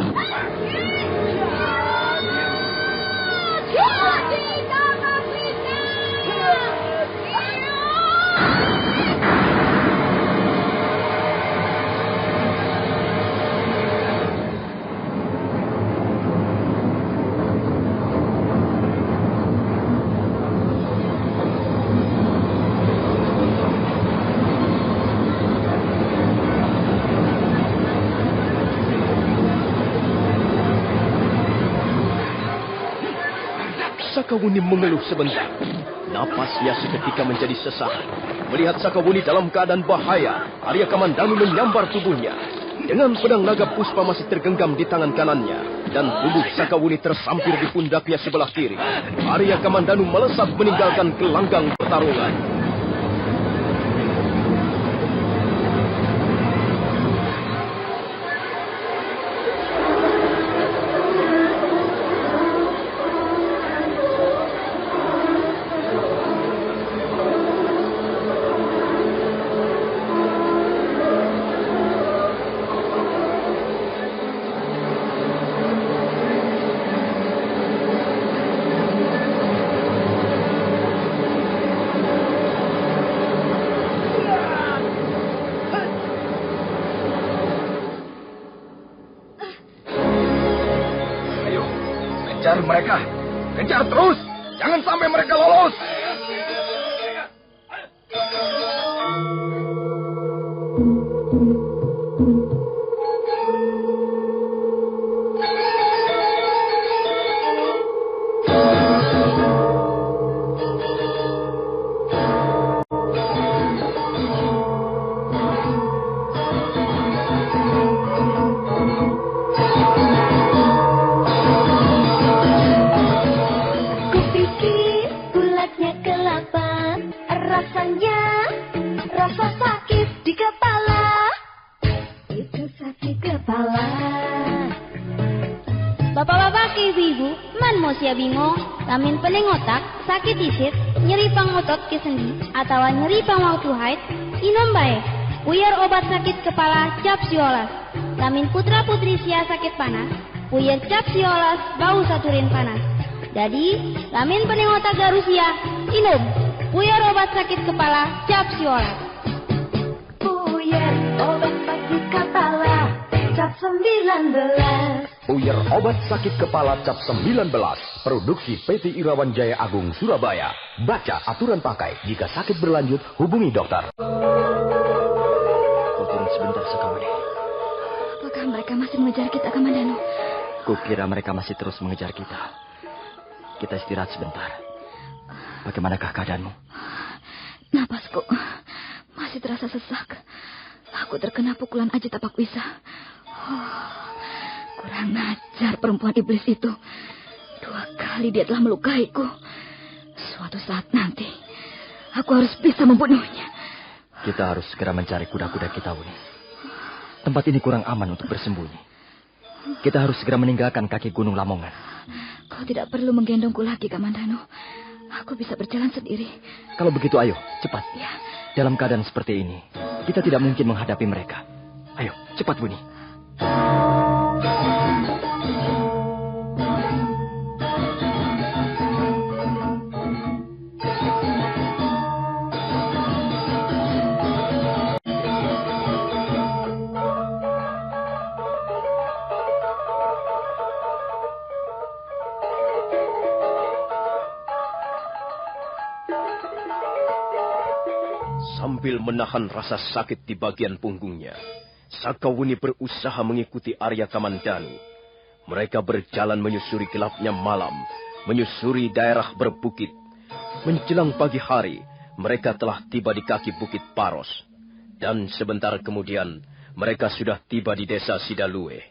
Sakawuni mengeluh sebentar. Napasnya seketika menjadi sesak. Melihat Sakawuni dalam keadaan bahaya, Arya Kamandanu menyambar tubuhnya. Dengan pedang naga puspa masih tergenggam di tangan kanannya, dan tubuh Sakawuni tersampir di pundaknya sebelah kiri. Arya Kamandanu melesat meninggalkan gelanggang pertarungan. Kejar mereka. Kejar terus. Jangan sampai mereka lolos. Bapak-bapak, ibu-ibu, man mo siya bingung, lamin pening otak, sakit isit, nyeri pangotot ke sendi, atau nyeri pangwaktu haid, inom baik. Puyer obat sakit kepala cap siolas. Lamin putra-putri sia sakit panas, puyer cap siolas bau saturin panas. Jadi, lamin pening otak garusia, inom. Puyer obat sakit kepala cap siolas. Puyer obat sakit kepala cap 19. Puyer obat sakit kepala cap 19. Produksi PT Irawan Jaya Agung Surabaya. Baca aturan pakai. Jika sakit berlanjut, hubungi dokter. Kau turun sebentar, Sakawuni. Apakah mereka masih mengejar kita, Kamandanu? Kukira mereka masih terus mengejar kita. Kita istirahat sebentar. Bagaimanakah keadaanmu? Napasku masih terasa sesak. Aku terkena pukulan Aji Tapak Wisa. Kurang ajar perempuan iblis itu. 2 kali dia telah melukaiku. Suatu saat nanti, aku harus bisa membunuhnya. Kita harus segera mencari kuda-kuda kita, Wuni. Tempat ini kurang aman untuk bersembunyi. Kita harus segera meninggalkan kaki Gunung Lamongan. Kau tidak perlu menggendongku lagi, Kamandanu. Aku bisa berjalan sendiri. Kalau begitu, ayo, cepat. Ya. Dalam keadaan seperti ini, kita tidak mungkin menghadapi mereka. Ayo, cepat, Wuni. Sambil menahan rasa sakit di bagian punggungnya, Sakawuni berusaha mengikuti Arya Kamandanu. Mereka berjalan menyusuri gelapnya malam, menyusuri daerah berbukit. Menjelang pagi hari, mereka telah tiba di kaki Bukit Paros. Dan sebentar kemudian, mereka sudah tiba di desa Sidalue.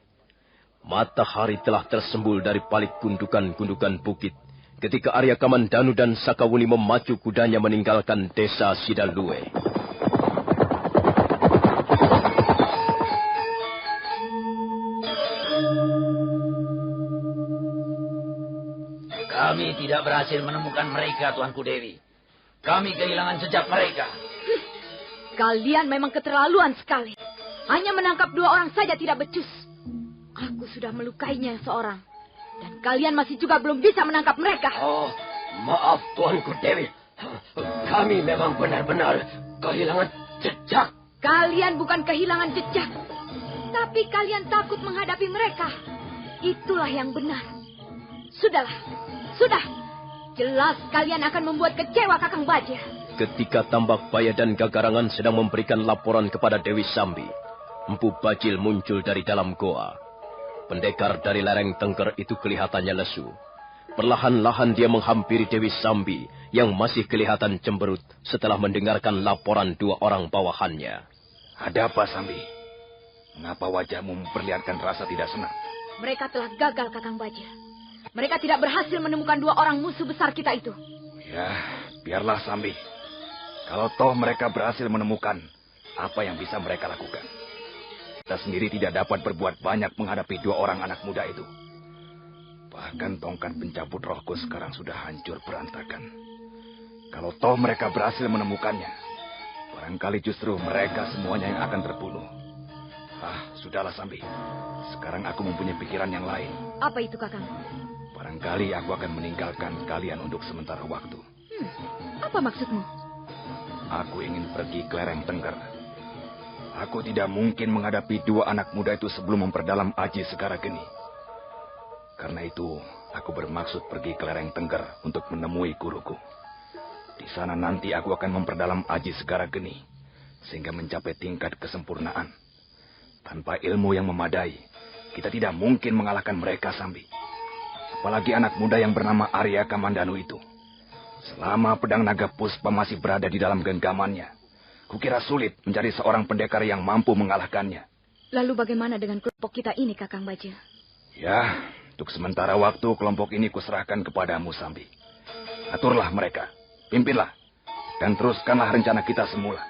Matahari telah tersembul dari balik gundukan-gundukan bukit ketika Arya Kamandanu dan Sakawuni memacu kudanya meninggalkan desa Sidalue. Kami tidak berhasil menemukan mereka, Tuanku Dewi. Kami kehilangan jejak mereka. Kalian memang keterlaluan sekali. Hanya menangkap 2 orang saja tidak becus. Aku sudah melukainya seorang. Dan kalian masih juga belum bisa menangkap mereka. Oh, maaf Tuanku Dewi. Kami memang benar-benar kehilangan jejak. Kalian bukan kehilangan jejak. Tapi kalian takut menghadapi mereka. Itulah yang benar. Sudahlah. Sudah. Jelas kalian akan membuat kecewa Kakang Baja. Ketika Tambak Baya dan Gagarangan sedang memberikan laporan kepada Dewi Sambi, Empu Bajil muncul dari dalam goa. Pendekar dari lereng Tengger itu kelihatannya lesu. Perlahan-lahan dia menghampiri Dewi Sambi yang masih kelihatan cemberut setelah mendengarkan laporan 2 orang bawahannya. Ada apa, Sambi? Mengapa wajahmu memperlihatkan rasa tidak senang? Mereka telah gagal, Kakang Baja. Mereka tidak berhasil menemukan 2 orang musuh besar kita itu. Ya, biarlah Sambi. Kalau toh mereka berhasil menemukan, apa yang bisa mereka lakukan? Kita sendiri tidak dapat berbuat banyak menghadapi 2 orang anak muda itu. Bahkan tongkat pencabut rohku sekarang sudah hancur berantakan. Kalau toh mereka berhasil menemukannya, barangkali justru mereka semuanya yang akan terbunuh. Sudahlah Sambi. Sekarang aku mempunyai pikiran yang lain. Apa itu, Kakang? Barangkali aku akan meninggalkan kalian untuk sementara waktu. Apa maksudmu? Aku ingin pergi ke lereng Tengger. Aku tidak mungkin menghadapi 2 anak muda itu sebelum memperdalam Aji Segara Geni. Karena itu, Aku bermaksud pergi ke lereng Tengger untuk menemui guruku. Di sana nanti aku akan memperdalam Aji Segara Geni, sehingga mencapai tingkat kesempurnaan. Tanpa ilmu yang memadai, kita tidak mungkin mengalahkan mereka, Sambi. Apalagi anak muda yang bernama Arya Kamandanu itu. Selama pedang naga Puspa masih berada di dalam genggamannya, kukira sulit mencari seorang pendekar yang mampu mengalahkannya. Lalu bagaimana dengan kelompok kita ini, Kakang Bajil? Ya, untuk sementara waktu kelompok ini kuserahkan kepadamu, Sambi. Aturlah mereka, pimpinlah, dan teruskanlah rencana kita semula.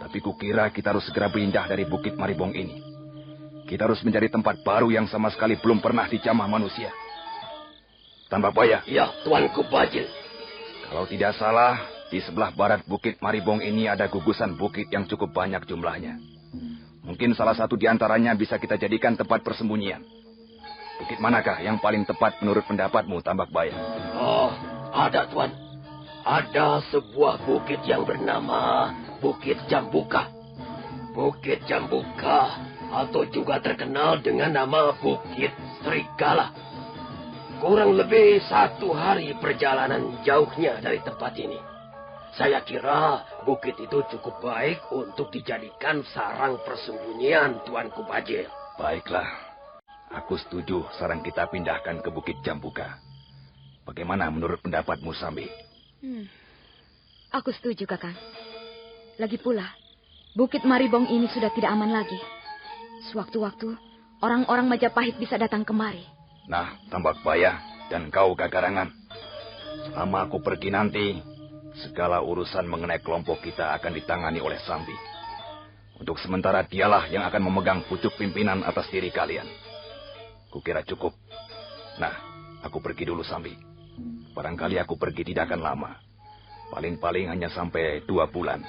Tapi kukira kita harus segera pindah dari Bukit Maribong ini. Kita harus mencari tempat baru yang sama sekali belum pernah dijamah manusia. Tambak Baya. Ya, Tuanku Bajil. Kalau tidak salah, di sebelah barat Bukit Maribong ini ada gugusan bukit yang cukup banyak jumlahnya. Mungkin salah satu di antaranya bisa kita jadikan tempat persembunyian. Bukit manakah yang paling tepat menurut pendapatmu, Tambak Baya? Oh, ada, Tuan. Ada sebuah bukit yang bernama Bukit Jambuka. Bukit Jambuka, atau juga terkenal dengan nama Bukit Serigala. Kurang lebih 1 hari perjalanan jauhnya dari tempat ini. Saya kira bukit itu cukup baik untuk dijadikan sarang persembunyian, Tuanku Bajil. Baiklah. Aku setuju sarang kita pindahkan ke Bukit Jambuka. Bagaimana menurut pendapatmu, Sambi? Aku setuju, Kakang. Lagi pula, Bukit Maribong ini sudah tidak aman lagi. Sewaktu-waktu, orang-orang Majapahit bisa datang kemari. Nah, Tambak Baya dan kau Gagarangan. Selama aku pergi nanti, segala urusan mengenai kelompok kita akan ditangani oleh Sambi. Untuk sementara dialah yang akan memegang pucuk pimpinan atas diri kalian. Kukira cukup. Nah, aku pergi dulu, Sambi. Barangkali aku pergi tidak akan lama. Paling-paling hanya sampai 2 bulan.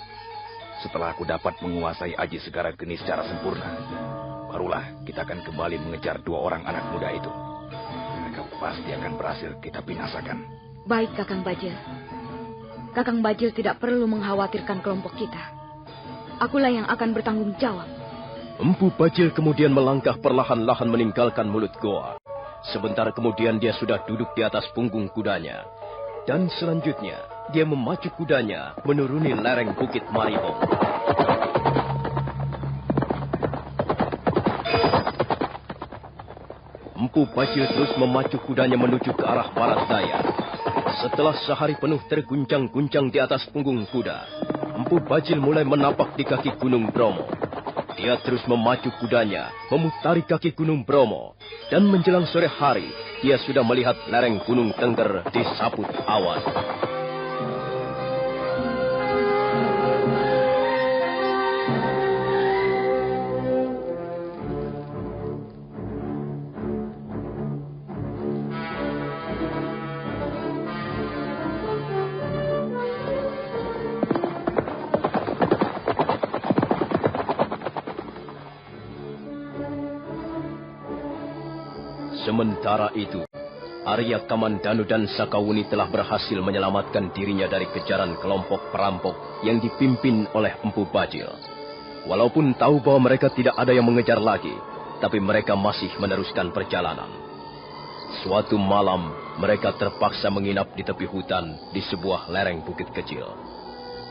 Setelah aku dapat menguasai Aji Segara Geni secara sempurna, barulah kita akan kembali mengejar 2 orang anak muda itu. Mereka pasti akan berhasil kita binasakan. Baik, Kakang Bajil. Kakang Bajil tidak perlu mengkhawatirkan kelompok kita. Akulah yang akan bertanggung jawab. Empu Bajil kemudian melangkah perlahan-lahan meninggalkan mulut goa. Sebentar kemudian dia sudah duduk di atas punggung kudanya. Dan selanjutnya, dia memacu kudanya menuruni lereng Bukit Maribong. Empu Bajil terus memacu kudanya menuju ke arah barat daya. Setelah sehari penuh terguncang-guncang di atas punggung kuda, Empu Bajil mulai menapak di kaki Gunung Bromo. Dia terus memacu kudanya, memutari kaki Gunung Bromo. Dan menjelang sore hari, dia sudah melihat lereng Gunung Tengger disaput awan. Sementara itu, Arya Kamandanu dan Sakawuni telah berhasil menyelamatkan dirinya dari kejaran kelompok perampok yang dipimpin oleh Empu Bajil. Walaupun tahu bahwa mereka tidak ada yang mengejar lagi, tapi mereka masih meneruskan perjalanan. Suatu malam, mereka terpaksa menginap di tepi hutan di sebuah lereng bukit kecil.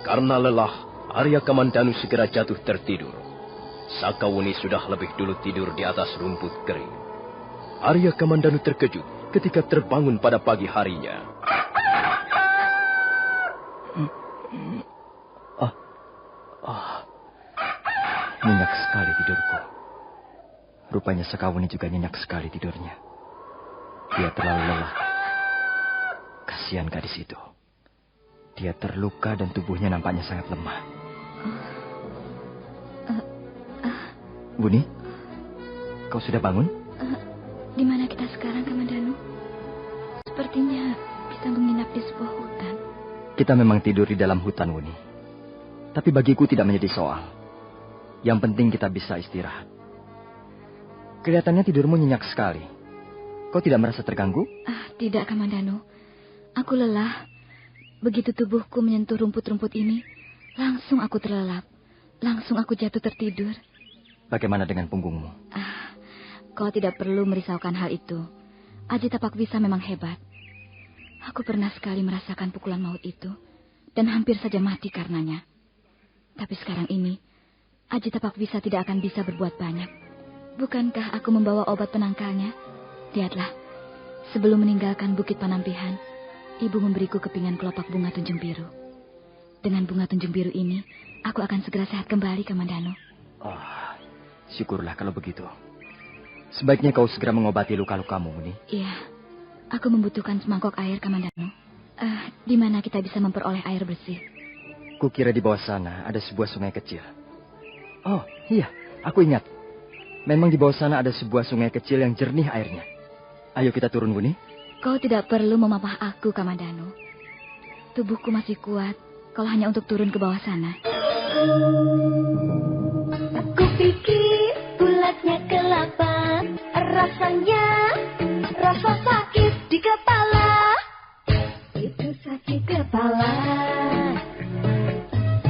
Karena lelah, Arya Kamandanu segera jatuh tertidur. Sakawuni sudah lebih dulu tidur di atas rumput kering. Arya Kamandanu terkejut ketika terbangun pada pagi harinya. Nyenyak sekali tidurku. Rupanya Sakawuni juga nyenyak sekali tidurnya. Dia terlalu lelah. Kasihan gadis itu. Dia terluka dan tubuhnya nampaknya sangat lemah. Buni, kau sudah bangun? Di mana kita sekarang, Kamandanu? Sepertinya kita menginap di sebuah hutan. Kita memang tidur di dalam hutan, Wuni. Tapi bagiku tidak menjadi soal. Yang penting kita bisa istirahat. Kelihatannya tidurmu nyenyak sekali. Kau tidak merasa terganggu? Tidak, Kamandanu. Aku lelah. Begitu tubuhku menyentuh rumput-rumput ini, langsung aku terlelap. Langsung aku jatuh tertidur. Bagaimana dengan punggungmu? Kau tidak perlu merisaukan hal itu. Aji Tapak Wisa memang hebat. Aku pernah sekali merasakan pukulan maut itu dan hampir saja mati karenanya. Tapi sekarang ini, Aji Tapak Wisa tidak akan bisa berbuat banyak. Bukankah aku membawa obat penangkalnya? Lihatlah, sebelum meninggalkan Bukit Panampihan, Ibu memberiku kepingan kelopak bunga tunjung biru. Dengan bunga tunjung biru ini, aku akan segera sehat kembali, Kamandanu. Oh, syukurlah kalau begitu. Sebaiknya kau segera mengobati luka-lukamu, Muni. Iya, aku membutuhkan semangkok air, Kamandanu. Di mana kita bisa memperoleh air bersih? Kukira di bawah sana ada sebuah sungai kecil. Oh, iya, aku ingat. Memang di bawah sana ada sebuah sungai kecil yang jernih airnya. Ayo kita turun, Muni. Kau tidak perlu memapah aku, Kamandanu. Tubuhku masih kuat, kalau hanya untuk turun ke bawah sana. Aku pikir bulatnya kelapa, rasanya rasa sakit di kepala. Itu sakit kepala.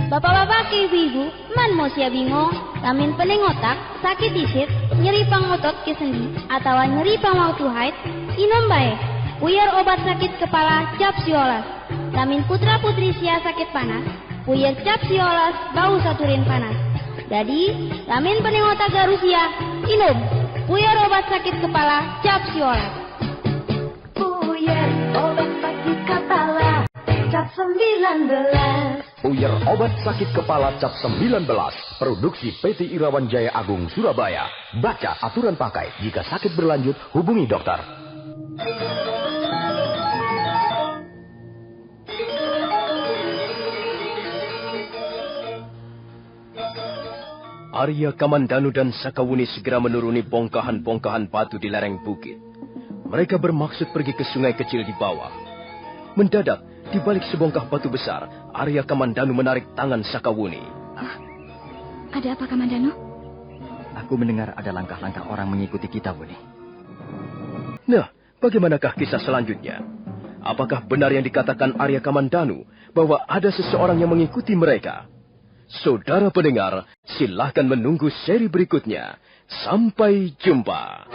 Bapak-bapak, ibu-ibu, man mau sia bingung, lamin pening otak, sakit disit, nyeri pangotot ke sendi, atau nyeri pangwaktu haid, inom bae. Puyer obat sakit kepala cap siolas. Lamin putra putri sia sakit panas, puyer cap siolas bau saturin panas. Jadi, lamin pening otak garusia, inom. Puyer obat sakit kepala cap siolas. Puyer obat sakit kepala cap 19. Puyer obat sakit kepala cap 19. Produksi PT Irawan Jaya Agung Surabaya. Baca aturan pakai. Jika sakit berlanjut, hubungi dokter. Arya Kamandanu dan Sakawuni segera menuruni bongkahan-bongkahan batu di lereng bukit. Mereka bermaksud pergi ke sungai kecil di bawah. Mendadak, di balik sebongkah batu besar, Arya Kamandanu menarik tangan Sakawuni. Ada apa, Kamandanu? Aku mendengar ada langkah-langkah orang mengikuti kita, Wuni. Nah, bagaimanakah kisah selanjutnya? Apakah benar yang dikatakan Arya Kamandanu bahwa ada seseorang yang mengikuti mereka? Saudara pendengar, silahkan menunggu seri berikutnya. Sampai jumpa.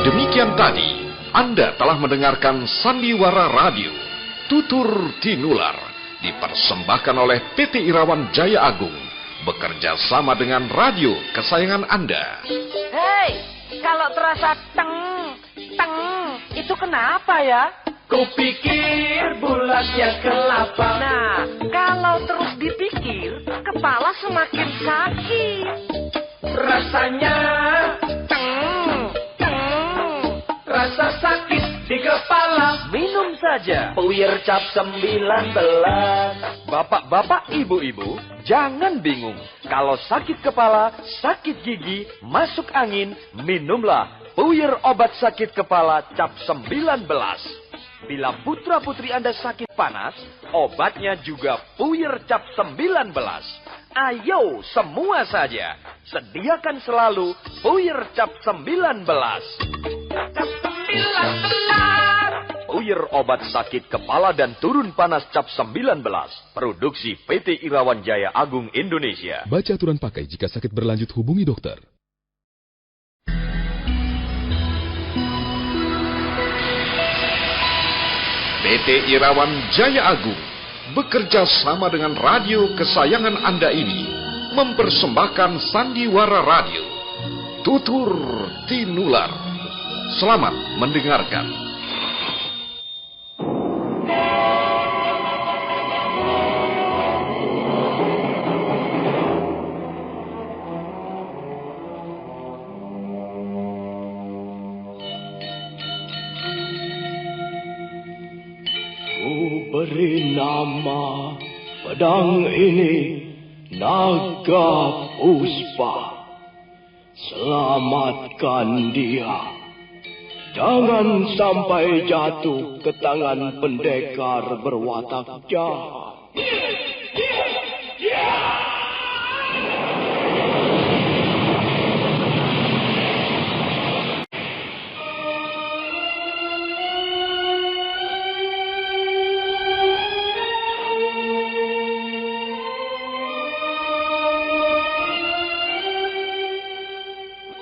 Demikian tadi, Anda telah mendengarkan Sandiwara Radio, Tutur Tinular, dipersembahkan oleh PT Irawan Jaya Agung, bekerja sama dengan radio kesayangan Anda. Hei, kalau terasa teng, itu kenapa ya? Kupikir bulatnya kelapa. Nah, kalau terus dipikir, kepala semakin sakit. Rasanya rasa sakit di kepala. Minum saja Puyer cap 19. Bapak-bapak, ibu-ibu, jangan bingung. Kalau sakit kepala, sakit gigi, masuk angin, minumlah Puyer obat sakit kepala cap 19. Bila putra-putri Anda sakit panas, obatnya juga Puyer cap 19. Ayo semua saja, sediakan selalu Puyer cap 19. Cap 19. Puyer obat sakit kepala dan turun panas cap 19. Produksi PT Irawan Jaya Agung Indonesia. Baca aturan pakai jika sakit berlanjut, hubungi dokter. PT Irawan Jaya Agung bekerja sama dengan radio kesayangan Anda ini mempersembahkan Sandiwara Radio, Tutur Tinular. Selamat mendengarkan. Beri nama pedang ini Naga Puspa. Selamatkan dia. Jangan sampai jatuh ke tangan pendekar berwatak jahat.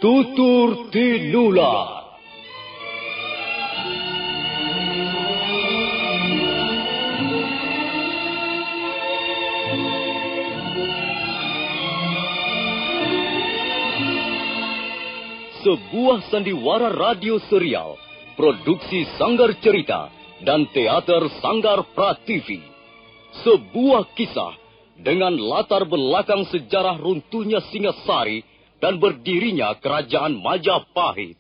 Tutur Tinular. Sebuah sandiwara radio serial, produksi Sanggar Cerita dan Teater Sanggar Prativi. Sebuah kisah dengan latar belakang sejarah runtuhnya Singasari dan berdirinya Kerajaan Majapahit.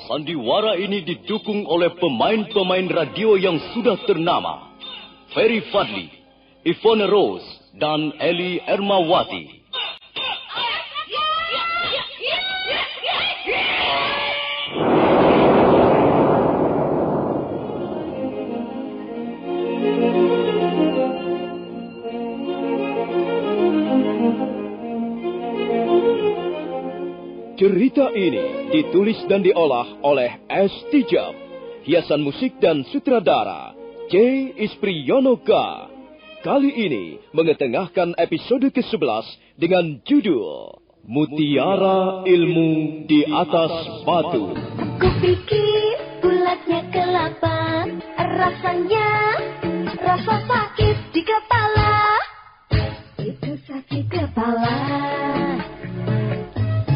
Sandiwara ini didukung oleh pemain-pemain radio yang sudah ternama. Ferry Fadli, Ivone Rose, dan Eli Ermawati. Cerita ini ditulis dan diolah oleh S. Tijab, hiasan musik dan sutradara C. Ispriyonoka. Kali ini mengetengahkan episode ke-11 dengan judul Mutiara Ilmu di Atas Batu. Kupikir bulatnya kelapa, rasanya rasa sakit di kepala. Itu sakit kepala.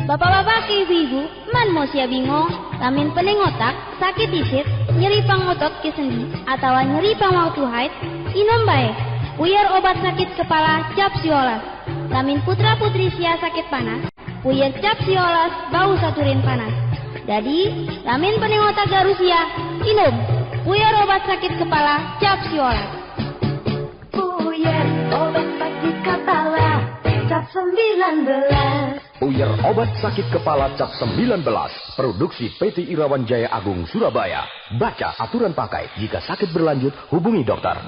Bapak-bapak, ibu-ibu, man mo siya bingung, lamin pening otak, sakit isit, nyeri pangotot ke sendi, atau nyeri pangwau tuhait, inom bae. Puyer obat sakit kepala cap siolas. Lamin putra-putri sia sakit panas, puyer cap siolas bau saturin panas. Jadi, lamin pening otak garusia, inom. Puyer obat sakit kepala cap siolas. Puyer obat sakit kepala cap 19. Puyer obat sakit kepala cap 19. Produksi PT Irawan Jaya Agung Surabaya. Baca aturan pakai. Jika sakit berlanjut, hubungi dokter.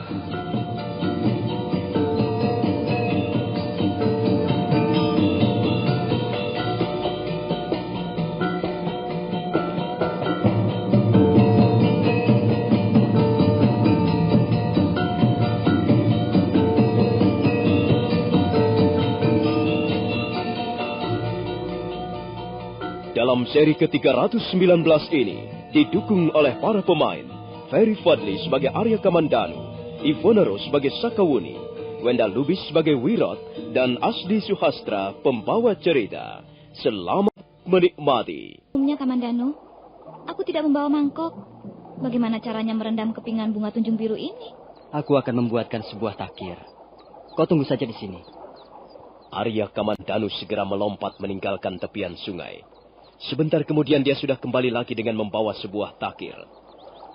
Dalam seri ke-319 ini, didukung oleh para pemain, Ferry Fadli sebagai Arya Kamandanu, Ivone Rose sebagai Sakawuni, Wenda Lubis sebagai Wirot, dan Asdi Suhastra pembawa cerita. Selamat menikmati. Umumnya Kamandanu, aku tidak membawa mangkok. Bagaimana caranya merendam kepingan bunga tunjung biru ini? Aku akan membuatkan sebuah takir. Kau tunggu saja di sini. Arya Kamandanu segera melompat meninggalkan tepian sungai. Sebentar kemudian dia sudah kembali lagi dengan membawa sebuah takir.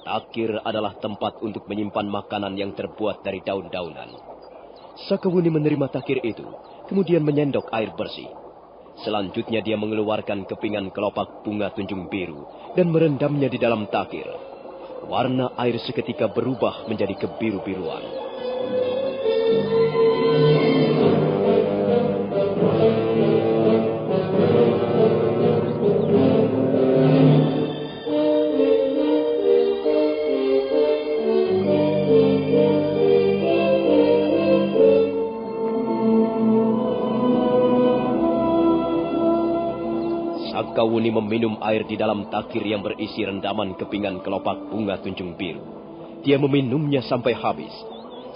Takir adalah tempat untuk menyimpan makanan yang terbuat dari daun-daunan. Sakawuni menerima takir itu, kemudian menyendok air bersih. Selanjutnya dia mengeluarkan kepingan kelopak bunga tunjung biru dan merendamnya di dalam takir. Warna air seketika berubah menjadi kebiru-biruan. Sakawuni meminum air di dalam takir yang berisi rendaman kepingan kelopak bunga tunjung biru. Dia meminumnya sampai habis.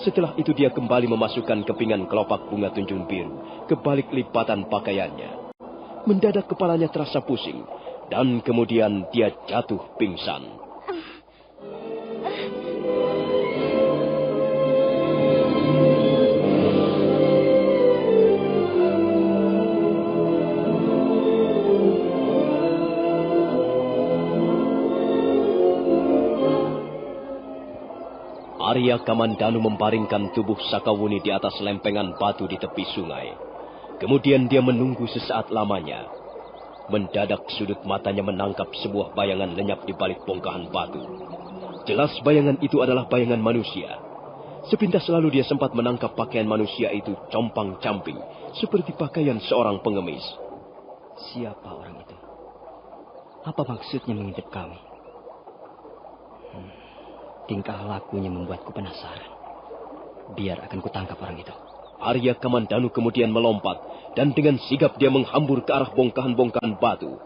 Setelah itu dia kembali memasukkan kepingan kelopak bunga tunjung biru ke balik lipatan pakaiannya. Mendadak kepalanya terasa pusing, dan kemudian dia jatuh pingsan. Arya Kamandanu membaringkan tubuh Sakawuni di atas lempengan batu di tepi sungai. Kemudian dia menunggu sesaat lamanya. Mendadak sudut matanya menangkap sebuah bayangan lenyap di balik bongkahan batu. Jelas bayangan itu adalah bayangan manusia. Sepintas lalu dia sempat menangkap pakaian manusia itu compang-camping, seperti pakaian seorang pengemis. Siapa orang itu? Apa maksudnya mengintip kami? Tingkah lakunya membuatku penasaran. Biar akan kutangkap orang itu. Arya Kamandanu kemudian melompat, dan dengan sigap dia menghambur ke arah bongkahan-bongkahan batu.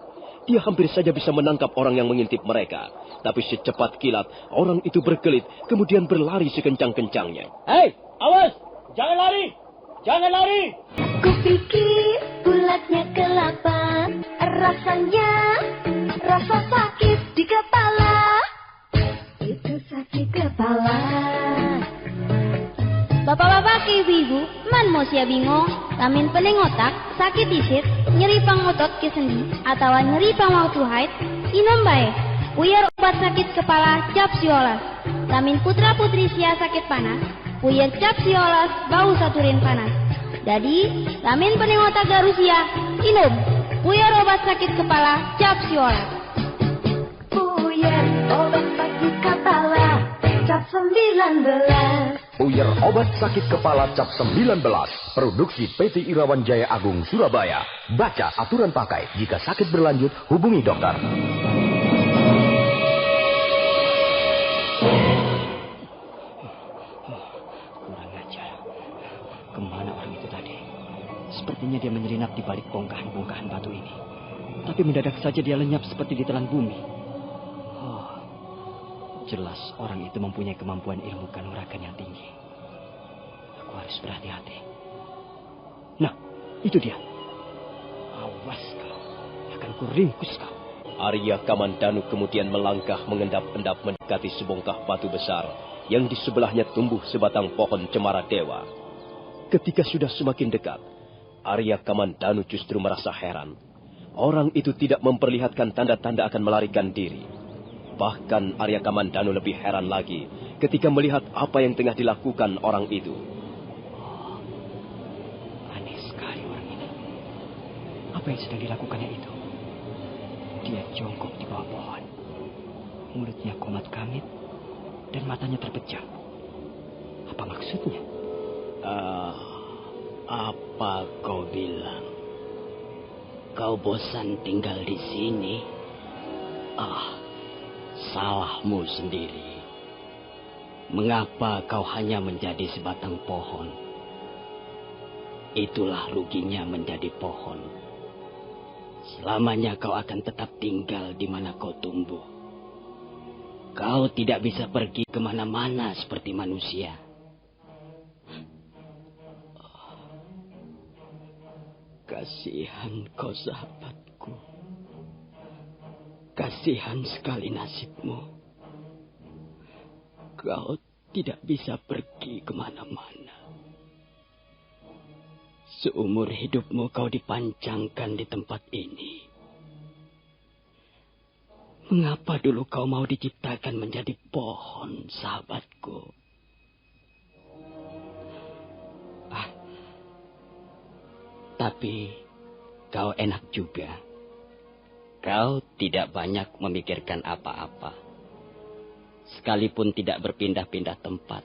Dia hampir saja bisa menangkap orang yang mengintip mereka. Tapi secepat kilat, orang itu berkelit, kemudian berlari sekencang-kencangnya. Hei, awas! Jangan lari! Jangan lari! Kupikir bulatnya kelapa, rasanya rasa sakit di kepala. Itu sakit kepala. Bapak-bapak, ibu-ibu, man mau sia bingung, lamin pening otak, sakit isit, nyeri pang otot ke sendi, atau nyeri pang waktu haid, inom bae. Puyer obat sakit kepala cap siolas. Lamin putra putri sia sakit panas, puyer cap siolas bau saturin panas. Jadi, lamin pening otak garusia, inom. Puyer obat sakit kepala cap siolas. Puyer obat sakit kepala cap 19. Puyer obat sakit kepala cap 19. Produksi PT Irawan Jaya Agung Surabaya. Baca aturan pakai. Jika sakit berlanjut, hubungi dokter. Kurang ajar. Kemana orang itu tadi? Sepertinya dia menyelinap di balik bongkahan-bongkahan batu ini. Tapi mendadak saja dia lenyap seperti ditelan bumi. Jelas orang itu mempunyai kemampuan ilmu kanuragan yang tinggi. Aku harus berhati-hati. Nah, itu dia. Awas kau, akan kuringkus kau. Arya Kamandanu kemudian melangkah mengendap-endap mendekati sebongkah batu besar yang di sebelahnya tumbuh sebatang pohon cemara dewa. Ketika sudah semakin dekat, Arya Kamandanu justru merasa heran. Orang itu tidak memperlihatkan tanda-tanda akan melarikan diri. Bahkan Arya Kamandanu lebih heran lagi ketika melihat apa yang tengah dilakukan orang itu. Aneh sekali orang ini. Apa yang sedang dilakukannya itu? Dia jongkok di bawah pohon. Mulutnya komat kamit dan matanya terpejam. Apa maksudnya? Apa kau bilang? Kau bosan tinggal di sini? Salahmu sendiri. Mengapa kau hanya menjadi sebatang pohon? Itulah ruginya menjadi pohon. Selamanya kau akan tetap tinggal di mana kau tumbuh. Kau tidak bisa pergi kemana-mana seperti manusia. Kasihan kau sahabatku. Kasihan sekali nasibmu. Kau tidak bisa pergi kemana-mana. Seumur hidupmu kau dipancangkan di tempat ini. Mengapa dulu kau mau diciptakan menjadi pohon, sahabatku? Tapi kau enak juga. Kau tidak banyak memikirkan apa-apa. Sekalipun tidak berpindah-pindah tempat,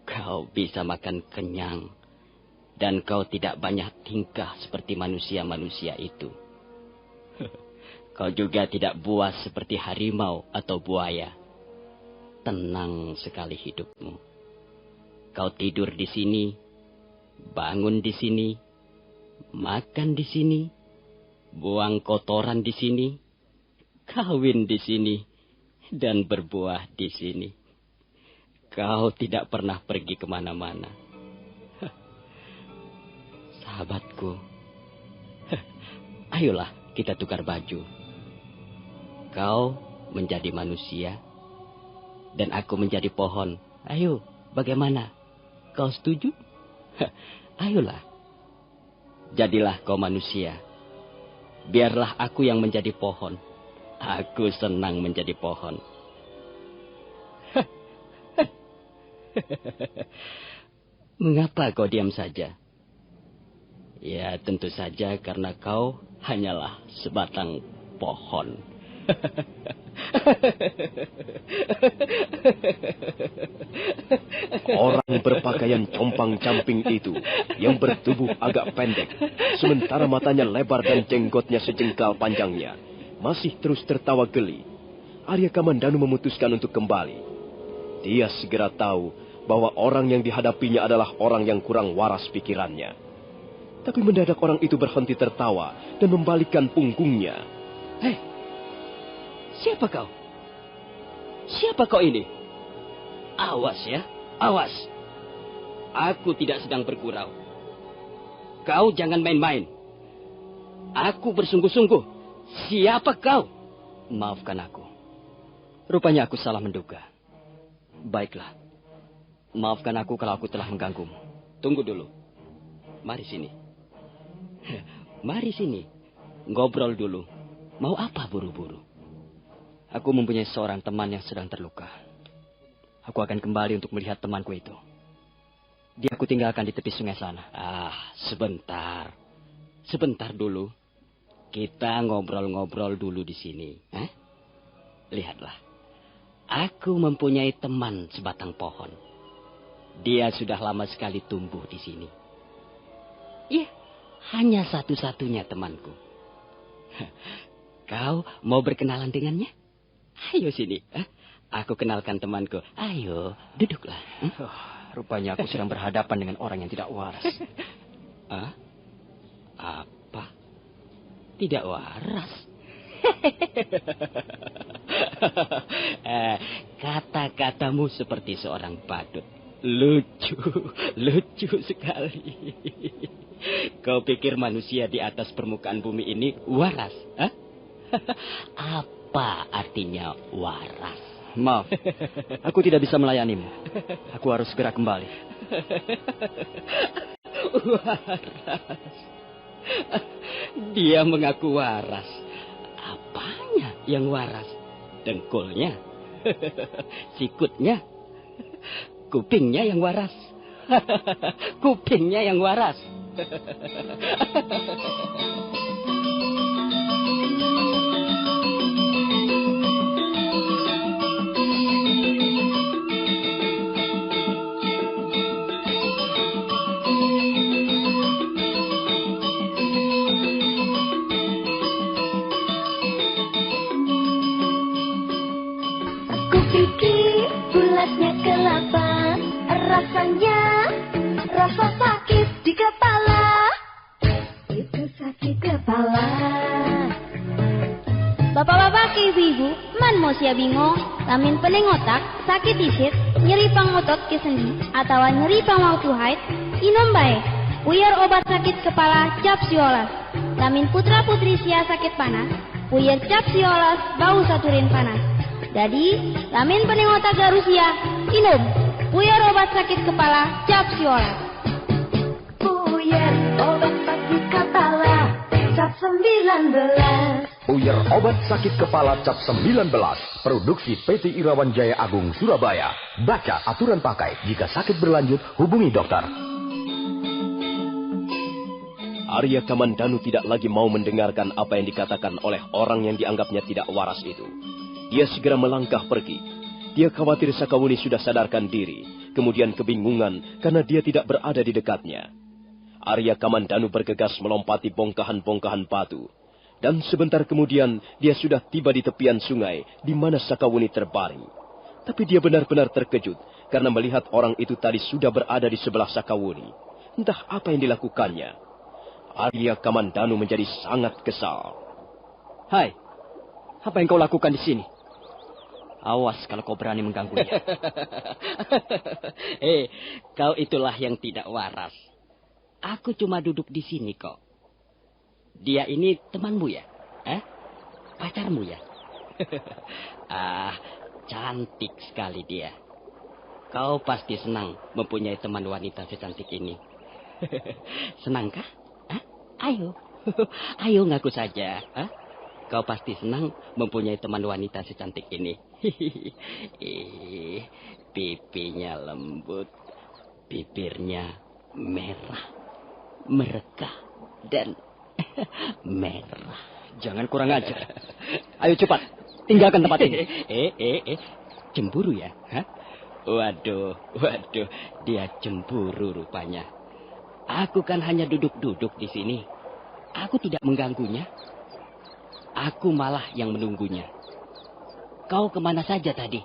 kau bisa makan kenyang. Dan kau tidak banyak tingkah seperti manusia-manusia itu. Kau juga tidak buas seperti harimau atau buaya. Tenang sekali hidupmu. Kau tidur di sini, bangun di sini, makan di sini, buang kotoran di sini, kawin di sini, dan berbuah di sini. Kau tidak pernah pergi kemana-mana. Sahabatku, ayolah kita tukar baju. Kau menjadi manusia, dan aku menjadi pohon. Ayo, bagaimana? Kau setuju? Ayolah. Jadilah kau manusia. Biarlah aku yang menjadi pohon. Aku senang menjadi pohon. Mengapa kau diam saja? Ya, tentu saja karena kau hanyalah sebatang pohon. Orang berpakaian compang-camping itu yang bertubuh agak pendek, sementara matanya lebar dan jenggotnya sejengkal panjangnya, masih terus tertawa geli. Arya Kamandanu memutuskan untuk kembali. Dia segera tahu bahwa orang yang dihadapinya adalah orang yang kurang waras pikirannya. Tapi mendadak orang itu berhenti tertawa dan membalikkan punggungnya. Hei, siapa kau? Siapa kau ini? Awas ya, awas. Aku tidak sedang bergurau. Kau jangan main-main. Aku bersungguh-sungguh. Siapa kau? Maafkan aku. Rupanya aku salah menduga. Baiklah. Maafkan aku kalau aku telah mengganggumu. Tunggu dulu. Mari sini. Mari sini. Ngobrol dulu. Mau apa buru-buru? Aku mempunyai seorang teman yang sedang terluka. Aku akan kembali untuk melihat temanku itu. Dia aku tinggalkan di tepi sungai sana. Sebentar. Sebentar dulu. Kita ngobrol-ngobrol dulu di sini. Lihatlah. Aku mempunyai teman sebatang pohon. Dia sudah lama sekali tumbuh di sini. Iya, hanya satu-satunya temanku. Kau mau berkenalan dengannya? Ayo sini. Aku kenalkan temanku. Ayo, duduklah. Rupanya aku sedang berhadapan dengan orang yang tidak waras. Apa? Tidak waras? Kata-katamu seperti seorang badut. Lucu, lucu sekali. Kau pikir manusia di atas permukaan bumi ini waras? Apa artinya waras? Maaf, aku tidak bisa melayanimu. Aku harus segera kembali. Waras. Dia mengaku waras. Apanya yang waras? Dengkulnya? Sikutnya? Kupingnya yang waras? Kupingnya yang waras? Kupikir bulatnya kelapa, rasanya rasa sakit di kepala. Itu sakit kepala. Bapak-bapak, ibu-ibu, man mau sia bingung, lamin pening otak, sakit isit, nyeri pangotot ke sendi, atau nyeri pangwaktu haid, inom bae. Puyer obat sakit kepala cap siolas. Lamin putra-putri sia sakit panas, puyer cap siolas bau saturin panas. Jadi, lamin pening otak garusia, inom. Puyer obat sakit kepala cap siolas. Puyer obat sakit kepala cap 19. Puyer obat sakit kepala cap 19. Produksi PT Irawan Jaya Agung Surabaya. Baca aturan pakai. Jika sakit berlanjut, hubungi dokter. Arya Kamandanu tidak lagi mau mendengarkan apa yang dikatakan oleh orang yang dianggapnya tidak waras itu. Dia segera melangkah pergi. Dia khawatir Sakawuni sudah sadarkan diri, kemudian kebingungan karena dia tidak berada di dekatnya. Arya Kamandanu bergegas melompati bongkahan-bongkahan batu. Dan sebentar kemudian dia sudah tiba di tepian sungai di mana Sakawuni terbaring. Tapi dia benar-benar terkejut karena melihat orang itu tadi sudah berada di sebelah Sakawuni. Entah apa yang dilakukannya. Arya Kamandanu menjadi sangat kesal. Hai, apa yang kau lakukan di sini? Awas kalau kau berani mengganggunya. Kau itulah yang tidak waras. Aku cuma duduk di sini kok. Dia ini temanmu ya? Pacarmu ya? Cantik sekali dia. Kau pasti senang mempunyai teman wanita secantik ini. Senangkah? Ayo. Ayo ngaku saja. Kau pasti senang mempunyai teman wanita secantik ini. Pipinya lembut. Bibirnya merah. Mereka. Dan merah. Jangan kurang ajar. Ayo cepat. Tinggalkan tempat ini. Cemburu ya? Waduh. Dia cemburu rupanya. Aku kan hanya duduk-duduk di sini. Aku tidak mengganggunya. Aku malah yang menunggunya. Kau kemana saja tadi?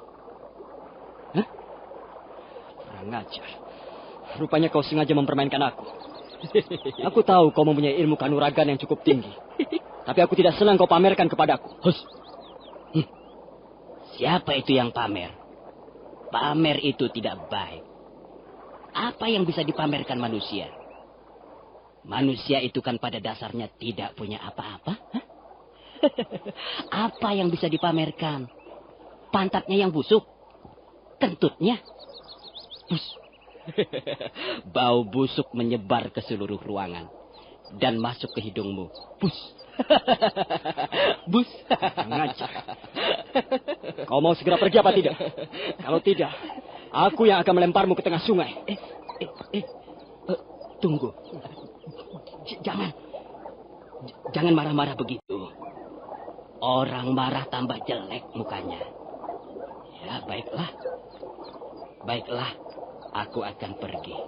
Kurang Kurang ajar. Rupanya kau sengaja mempermainkan aku. Aku tahu kau mempunyai ilmu kanuragan yang cukup tinggi. Tapi aku tidak senang kau pamerkan kepadaku. Hus. Siapa itu yang pamer? Pamer itu tidak baik. Apa yang bisa dipamerkan manusia? Manusia itu kan pada dasarnya tidak punya apa-apa. Apa yang bisa dipamerkan? Pantatnya yang busuk? Kentutnya? Bau busuk menyebar ke seluruh ruangan dan masuk ke hidungmu. Bus. Bus. Ngajar. Kau mau segera pergi apa tidak? Kalau tidak, aku yang akan melemparmu ke tengah sungai. Tunggu. Jangan marah-marah begitu. Orang marah tambah jelek mukanya. Ya, baiklah. Baiklah. Aku akan pergi.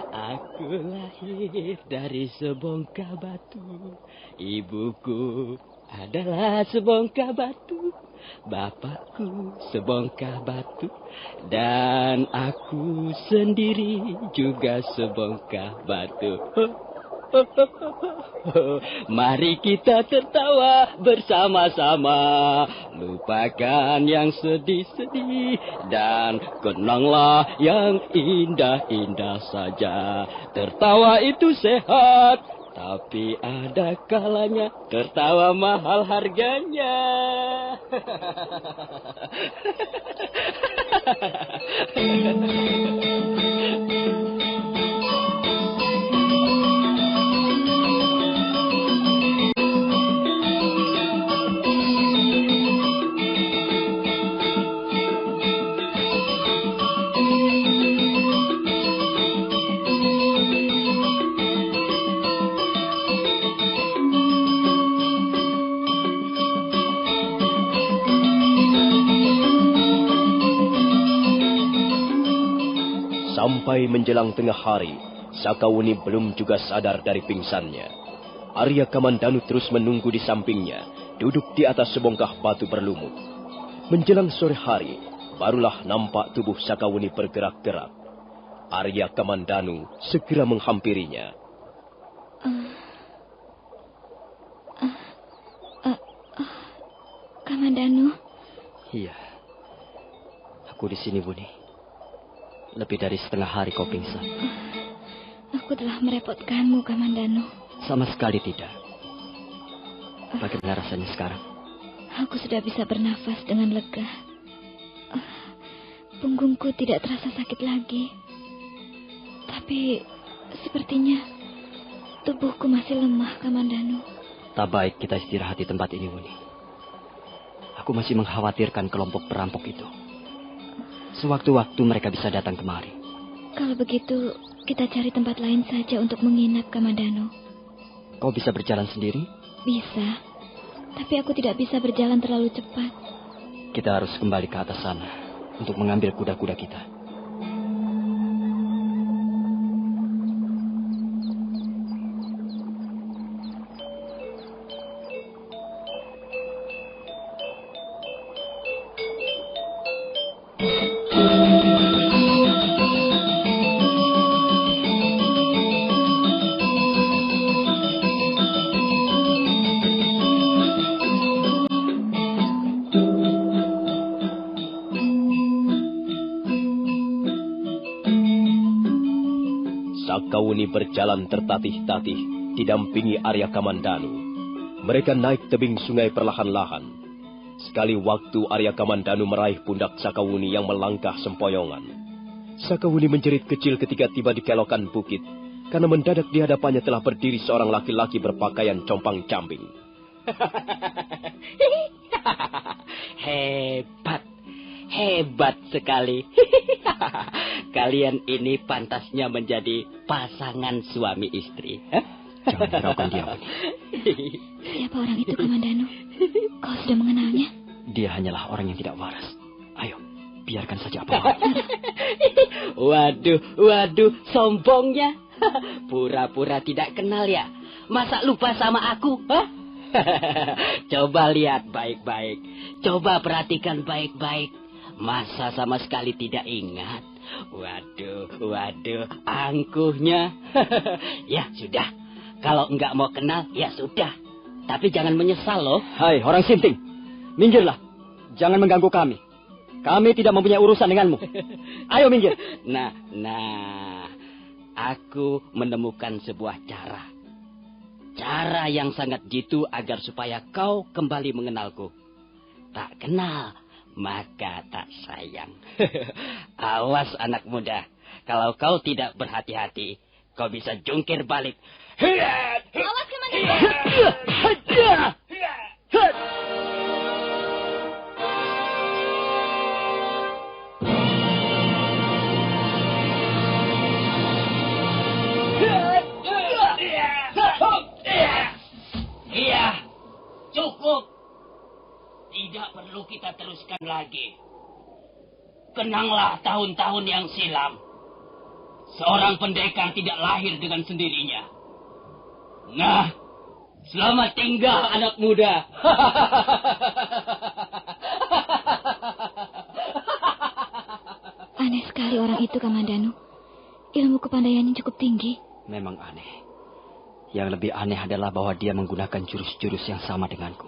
Aku lahir dari sebongkah batu. Ibuku adalah sebongkah batu. Bapakku sebongkah batu. Dan aku sendiri juga sebongkah batu. Mari kita tertawa bersama-sama, lupakan yang sedih-sedih, dan kenanglah yang indah-indah saja. Tertawa itu sehat, tapi ada kalanya tertawa mahal harganya. Sampai menjelang tengah hari, Sakawuni belum juga sadar dari pingsannya. Arya Kamandanu terus menunggu di sampingnya, duduk di atas sebongkah batu berlumut. Menjelang sore hari, barulah nampak tubuh Sakawuni bergerak-gerak. Arya Kamandanu segera menghampirinya. Kamandanu? Iya. Aku di sini, Buni. Lebih dari setengah hari kau pingsan. Aku telah merepotkanmu, Kamandanu. Sama sekali tidak. Bagaimana rasanya sekarang? Aku sudah bisa bernafas dengan lega. Punggungku tidak terasa sakit lagi. Tapi sepertinya tubuhku masih lemah, Kamandanu. Tak baik kita istirahat di tempat ini, Buni. Aku masih mengkhawatirkan kelompok perampok itu. Sewaktu-waktu mereka bisa datang kemari. Kalau begitu, kita cari tempat lain saja untuk menginap, Kamandanu. Kau bisa berjalan sendiri? Bisa. Tapi aku tidak bisa berjalan terlalu cepat. Kita harus kembali ke atas sana untuk mengambil kuda-kuda kita. Sakawuni berjalan tertatih-tatih, didampingi Arya Kamandanu. Mereka naik tebing sungai perlahan-lahan. Sekali waktu Arya Kamandanu meraih pundak Sakawuni yang melangkah sempoyongan. Sakawuni menjerit kecil ketika tiba di kelokan bukit, karena mendadak di hadapannya telah berdiri seorang laki-laki berpakaian compang-camping. Hebat. Hebat sekali. Kalian ini pantasnya menjadi pasangan suami istri. Jangan hiraukan dia, Buni. Siapa orang itu, Kamandanu? Kau sudah mengenalnya? Dia hanyalah orang yang tidak waras. Ayo, biarkan saja apa. Waduh, sombongnya. Pura-pura tidak kenal ya. Masa lupa sama aku? Coba lihat baik-baik. Coba perhatikan baik-baik. Masa sama sekali tidak ingat? Waduh, angkuhnya. Ya sudah, kalau enggak mau kenal, ya sudah. Tapi jangan menyesal loh. Hai, orang Sinting. Minggirlah. Jangan mengganggu kami. Kami tidak mempunyai urusan denganmu. Ayo minggir. Nah, aku menemukan sebuah cara. Cara yang sangat jitu agar supaya kau kembali mengenalku. Tak kenal, maka tak sayang. Awas anak muda. Kalau kau tidak berhati-hati, kau bisa jungkir balik. Awas kemana? Iya, cukup. Tidak perlu kita teruskan lagi. Kenanglah tahun-tahun yang silam. Seorang pendekar tidak lahir dengan sendirinya. Nah, selamat tinggal anak muda. Aneh sekali orang itu, Kamandanu. Ilmu kepandaiannya cukup tinggi. Memang aneh. Yang lebih aneh adalah bahwa dia menggunakan jurus-jurus yang sama denganku.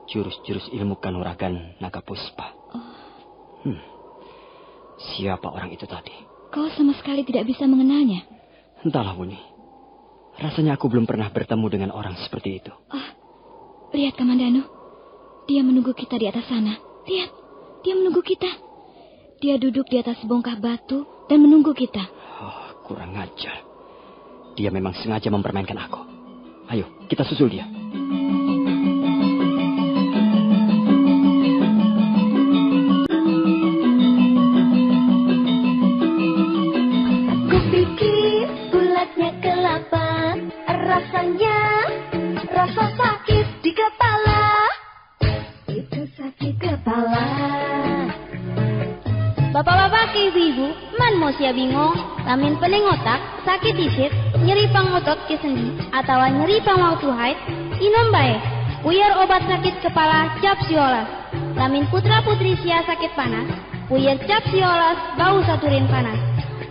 Jurus-jurus ilmu kanuragan naga puspa. Siapa orang itu tadi? Kau sama sekali tidak bisa mengenalnya. Entahlah, Wuni. Rasanya aku belum pernah bertemu dengan orang seperti itu. Lihat, Kamandanu. Dia menunggu kita di atas sana. Lihat, dia menunggu kita. Dia duduk di atas bongkah batu dan menunggu kita. Kurang ajar. Dia memang sengaja mempermainkan aku. Ayo, kita susul dia. Kupikir bulatnya kelapa, rasanya rasa sakit di kepala. Itu sakit kepala. Bapak-bapak ke ibu-ibu, man mau sia bingung, lamin pening otak, sakit disit, nyeri pangotot ke sendi, atau nyeri pang waktu haid, inom bae. Puyer obat sakit kepala cap siolas. Lamin putra putri sia sakit panas, puyer cap siolas bau saturin panas.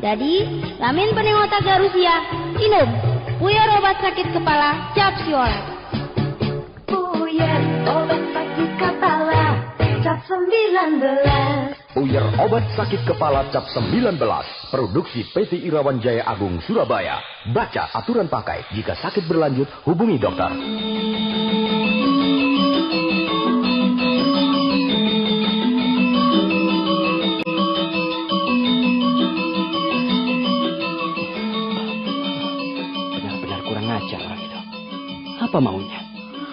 Jadi, lamin pening otak garusia, inom. Puyer obat sakit kepala cap siolas. Puyer obat sakit kepala cap 19. Puyer obat sakit kepala cap 19. Produksi PT Irawan Jaya Agung Surabaya. Baca aturan pakai. Jika sakit berlanjut, hubungi dokter. Benar-benar kurang ajar orang itu. Apa maunya?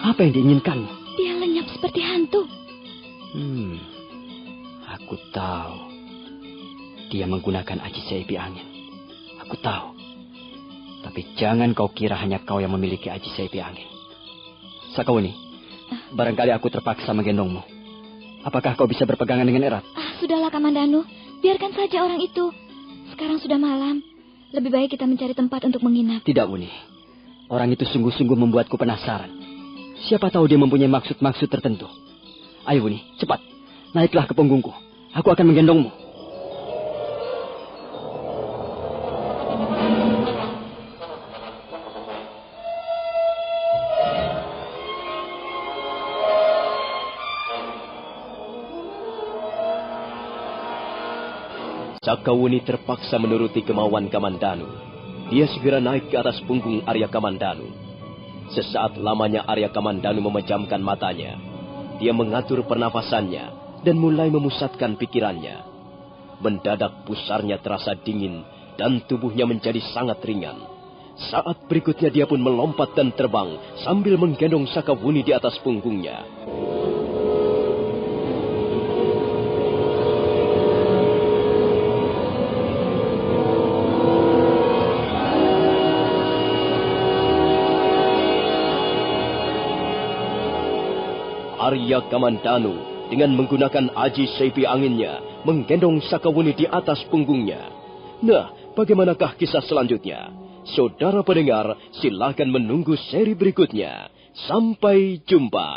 Apa yang diinginkannya? Dia lenyap seperti hantu. Aku tahu. Dia menggunakan aji seipi angin. Aku tahu. Tapi jangan kau kira hanya kau yang memiliki aji seipi angin. Sakawuni, barangkali aku terpaksa menggendongmu. Apakah kau bisa berpegangan dengan erat? Sudahlah, Kamandanu. Biarkan saja orang itu. Sekarang sudah malam. Lebih baik kita mencari tempat untuk menginap. Tidak, Wuni. Orang itu sungguh-sungguh membuatku penasaran. Siapa tahu dia mempunyai maksud-maksud tertentu. Ayo, Wuni, cepat. Naiklah ke punggungku. Aku akan menggendongmu. Sakawuni terpaksa menuruti kemauan Kamandanu. Dia segera naik ke atas punggung Arya Kamandanu. Sesaat lamanya Arya Kamandanu memejamkan matanya. Dia mengatur pernafasannya dan mulai memusatkan pikirannya. Mendadak pusarnya terasa dingin dan tubuhnya menjadi sangat ringan. Saat berikutnya dia pun melompat dan terbang sambil menggendong Sakawuni di atas punggungnya. Arya Kamandanu dengan menggunakan aji seipi anginnya menggendong Sakawuni di atas punggungnya. Nah, bagaimanakah kisah selanjutnya? Saudara pendengar, silakan menunggu seri berikutnya. Sampai jumpa.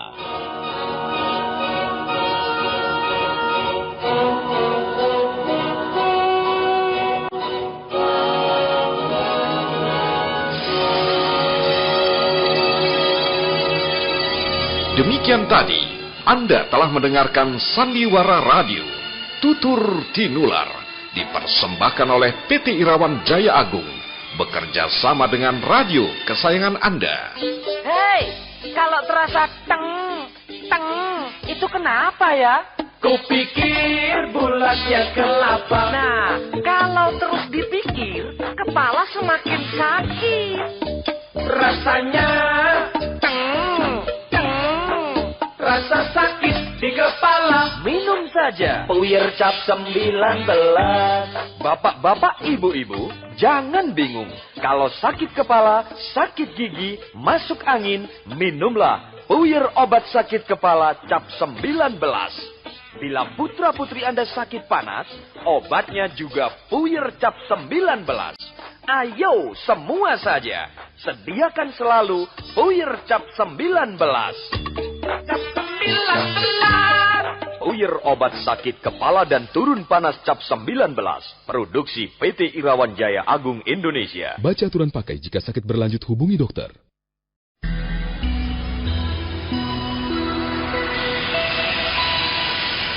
Demikian tadi, Anda telah mendengarkan Sandiwara Radio, Tutur Tinular, dipersembahkan oleh PT Irawan Jaya Agung, bekerja sama dengan radio kesayangan Anda. Hei, kalau terasa teng, itu kenapa ya? Kupikir bulatnya kelapa. Nah, kalau terus dipikir, kepala semakin sakit. Rasanya rasa sakit di kepala. Minum saja Puyer Cap 19. Bapak-bapak, ibu-ibu, jangan bingung. Kalau sakit kepala, sakit gigi, masuk angin, minumlah Puyer obat sakit kepala Cap 19. Bila putra-putri Anda sakit panas, obatnya juga Puyer Cap 19. Ayo semua saja, sediakan selalu Puyer Cap 19. Cap 19. Puyer obat sakit kepala dan turun panas Cap 19. Produksi PT Irawan Jaya Agung Indonesia. Baca aturan pakai jika sakit berlanjut, hubungi dokter.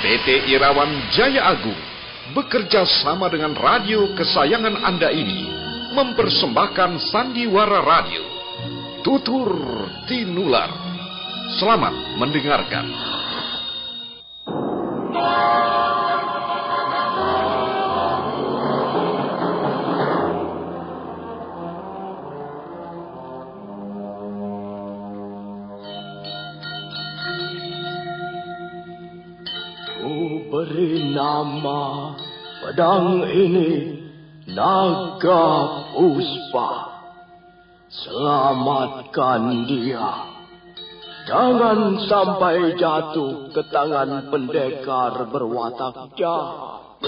PT Irawan Jaya Agung bekerja sama dengan radio kesayangan Anda ini mempersembahkan Sandiwara Radio, Tutur Tinular. Selamat mendengarkan. Beri nama pedang ini Naga Puspa. Selamatkan dia. Jangan sampai jatuh ke tangan pendekar berwatak jahat.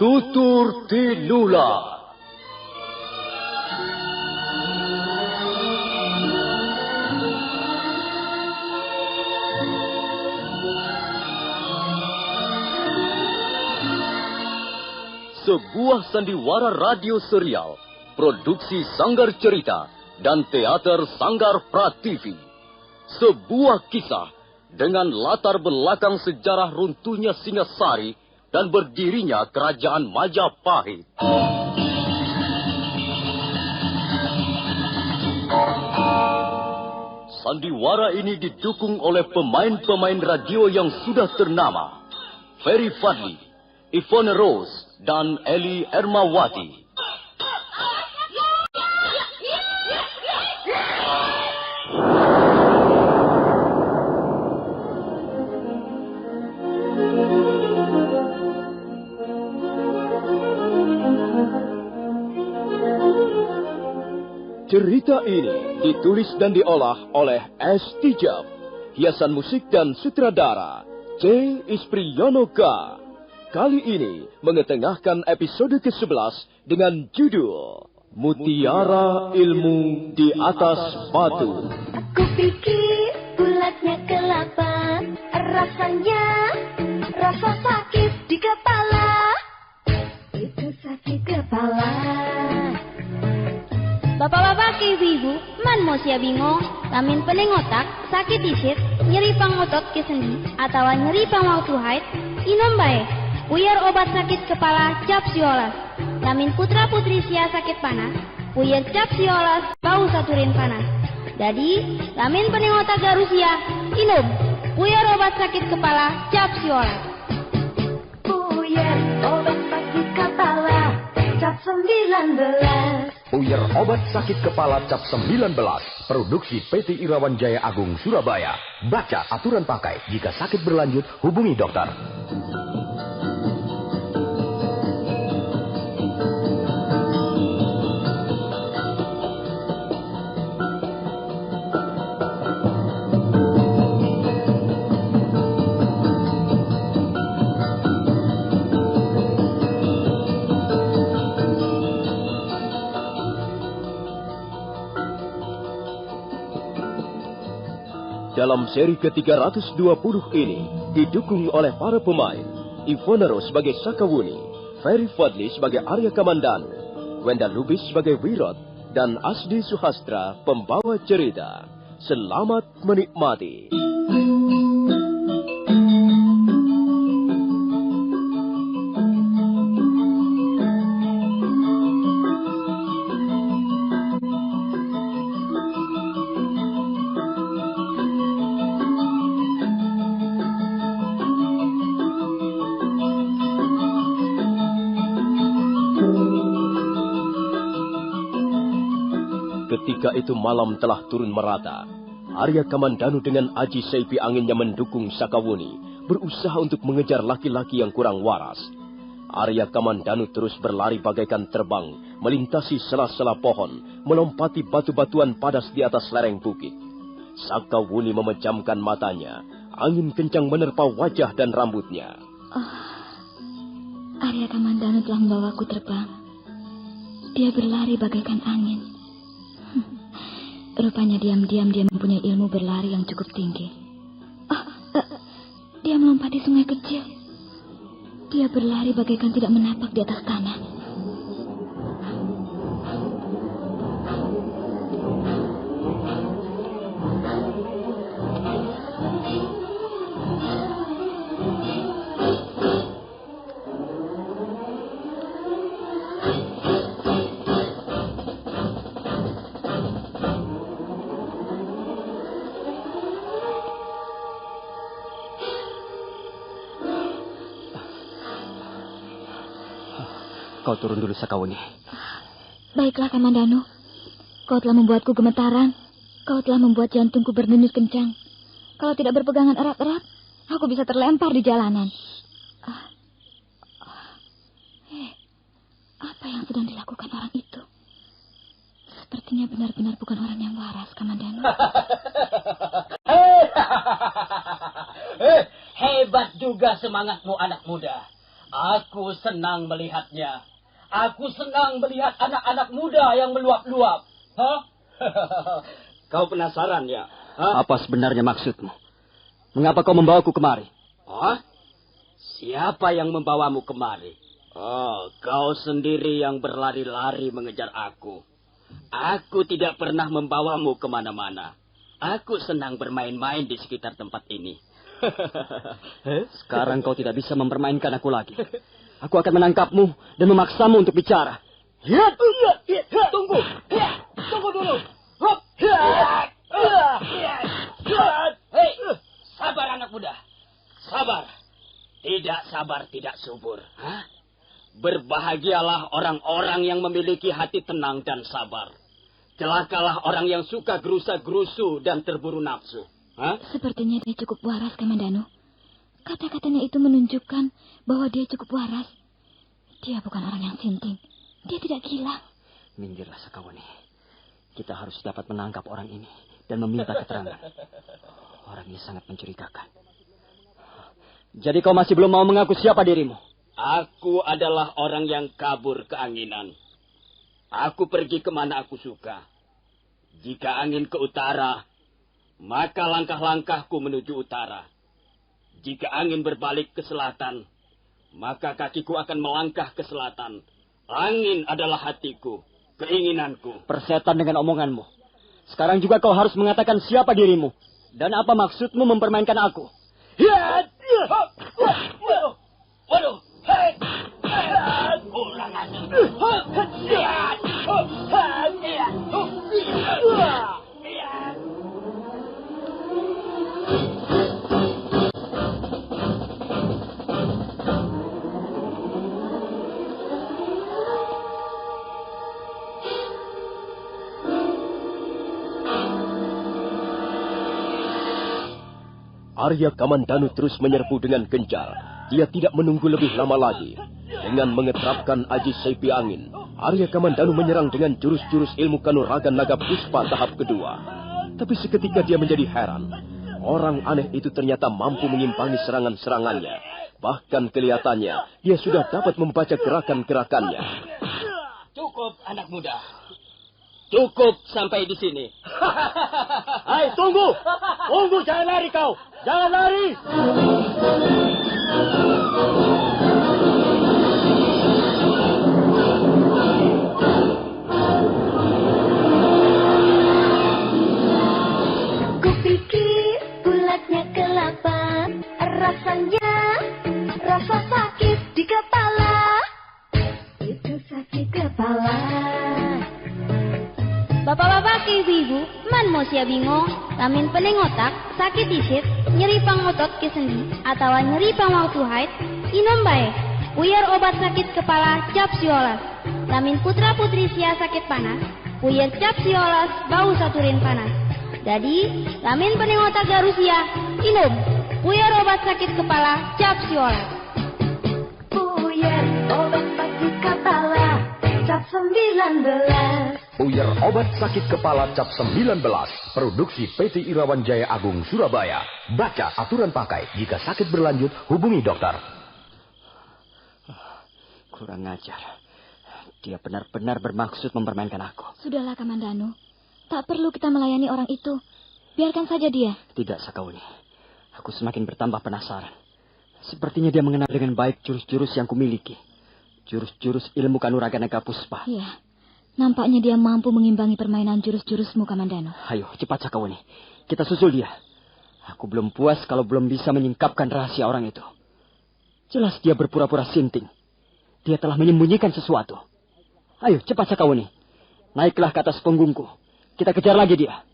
Tutur Tinular. Sebuah sandiwara radio serial, produksi Sanggar Cerita dan Teater Sanggar Prativi. Sebuah kisah dengan latar belakang sejarah runtuhnya Singasari dan berdirinya Kerajaan Majapahit. Sandiwara ini didukung oleh pemain-pemain radio yang sudah ternama. Ferry Fadli, Ivone Rose, dan Eli Ermawati. Cerita ini ditulis dan diolah oleh S. Tijab, hiasan musik dan sutradara C. Ispriyonoka. Kali ini mengetengahkan episode ke-11 dengan judul Mutiara Ilmu di Atas Batu. Aku pikir bulatnya kelapa, rasanya rasa sakit di kepala. Itu sakit kepala. Bapak-bapak, ibu-ibu, man mau sia bingung, lamin pening otak, sakit isit, nyeri pangotot ke sendi, atau nyeri pangwaktu haid, inom bae. Puyer obat sakit kepala Cap Siolas. Lamin putra-putri sia sakit panas, puyer Cap Siolas bau saturin panas. Jadi, lamin pening otak garusia, inom. Puyer obat sakit kepala Cap Siolas. Puyer obat sakit kepala Cap 19. Puyer obat sakit kepala Cap 19. Produksi PT Irawan Jaya Agung Surabaya. Baca aturan pakai. Jika sakit berlanjut, hubungi dokter. Dalam seri ke-320 ini didukung oleh para pemain Ivonero sebagai Sakawuni, Ferry Fadli sebagai Arya Kamandanu, Wenda Lubis sebagai Wirot, dan Asdi Suhastra pembawa cerita. Selamat menikmati. Ketika itu malam telah turun merata. Arya Kamandanu dengan Aji Seipi Anginnya mendukung Sakawuni, berusaha untuk mengejar laki-laki yang kurang waras. Arya Kamandanu terus berlari bagaikan terbang, melintasi sela-sela pohon, melompati batu-batuan padas di atas lereng bukit. Sakawuni memejamkan matanya, angin kencang menerpa wajah dan rambutnya. Arya Kamandanu telah membawaku terbang. Dia berlari bagaikan angin. Rupanya diam-diam dia mempunyai ilmu berlari yang cukup tinggi. Dia melompati sungai kecil. Dia berlari bagaikan tidak menapak di atas tanah. Kau turun dulu, Sakawuni. Baiklah, Kamandanu. Kau telah membuatku gemetaran. Kau telah membuat jantungku berdenyut kencang. Kalau tidak berpegangan erat-erat, aku bisa terlempar di jalanan. Apa yang sedang dilakukan orang itu? Sepertinya benar-benar bukan orang yang waras, Kamandanu. Hebat juga semangatmu, anak muda. Aku senang melihatnya. Aku senang melihat anak-anak muda yang meluap-luap. Kau penasaran ya? Apa sebenarnya maksudmu? Mengapa kau membawaku kemari? Siapa yang membawamu kemari? Kau sendiri yang berlari-lari mengejar aku. Aku tidak pernah membawamu kemana-mana. Aku senang bermain-main di sekitar tempat ini. Sekarang kau tidak bisa mempermainkan aku lagi. Aku akan menangkapmu dan memaksamu untuk bicara. Tunggu. Tunggu dulu. Hei, sabar anak muda. Sabar. Tidak sabar, tidak subur. Berbahagialah orang-orang yang memiliki hati tenang dan sabar. Celakalah orang yang suka gerusa-gerusu dan terburu nafsu. Sepertinya dia cukup waras, Kamandanu. Kata-katanya itu menunjukkan bahwa dia cukup waras. Dia bukan orang yang sinting. Dia tidak gila. Minggirlah, Sakawuni. Kita harus dapat menangkap orang ini dan meminta keterangan. Orang ini sangat mencurigakan. Jadi kau masih belum mau mengaku siapa dirimu? Aku adalah orang yang kabur keanginan. Aku pergi kemana aku suka. Jika angin ke utara, maka langkah-langkahku menuju utara. Jika angin berbalik ke selatan, maka kakiku akan melangkah ke selatan. Angin adalah hatiku, keinginanku. Persetan dengan omonganmu. Sekarang juga kau harus mengatakan siapa dirimu. Dan apa maksudmu mempermainkan aku? Waduh, kurang ajar. Arya Kamandanu terus menyerbu dengan gencar. Dia tidak menunggu lebih lama lagi. Dengan mengeterapkan Aji Seipi Angin, Arya Kamandanu menyerang dengan jurus-jurus ilmu kanuragan naga puspa tahap kedua. Tapi seketika dia menjadi heran. Orang aneh itu ternyata mampu menyimpangi serangan-serangannya. Bahkan kelihatannya dia sudah dapat membaca gerakan-gerakannya. Cukup, anak muda. Cukup sampai di sini. Hai, tunggu! Tunggu, jangan lari kau! Jangan lari! Kupikir bulatnya kelapa, rasanya rasa sakit di kepala. Itu sakit kepala. Bapak-bapak, ibu-ibu, man mau sia bingung, lamin pening otak, sakit isit, nyeri pang otot ke sendi, atau nyeri pang waktu haid, inom bae. Puyer obat sakit kepala cap siolas. Lamin putra putri sia sakit panas, puyer cap siolas bau saturin panas. Jadi, lamin pening otak garusia, inom. Puyer obat sakit kepala cap siolas. Puyer obat sakit kepala cap 19. Puyer obat sakit kepala cap 19. Produksi PT Irawan Jaya Agung Surabaya. Baca aturan pakai. Jika sakit berlanjut, hubungi dokter. Kurang ajar. Dia benar-benar bermaksud mempermainkan aku. Sudahlah, Kamandanu. Tak perlu kita melayani orang itu. Biarkan saja dia. Tidak, Sakauni. Aku semakin bertambah penasaran. Sepertinya dia mengenal dengan baik jurus-jurus yang kumiliki. Jurus-jurus ilmu kanuragan naga puspa. Iya. Nampaknya dia mampu mengimbangi permainan jurus-jurusmu, Kamandanu. Ayo, cepat Sakauni. Kita susul dia. Aku belum puas kalau belum bisa menyingkapkan rahasia orang itu. Jelas dia berpura-pura sinting. Dia telah menyembunyikan sesuatu. Ayo, cepat Sakauni. Naiklah ke atas punggungku. Kita kejar lagi dia.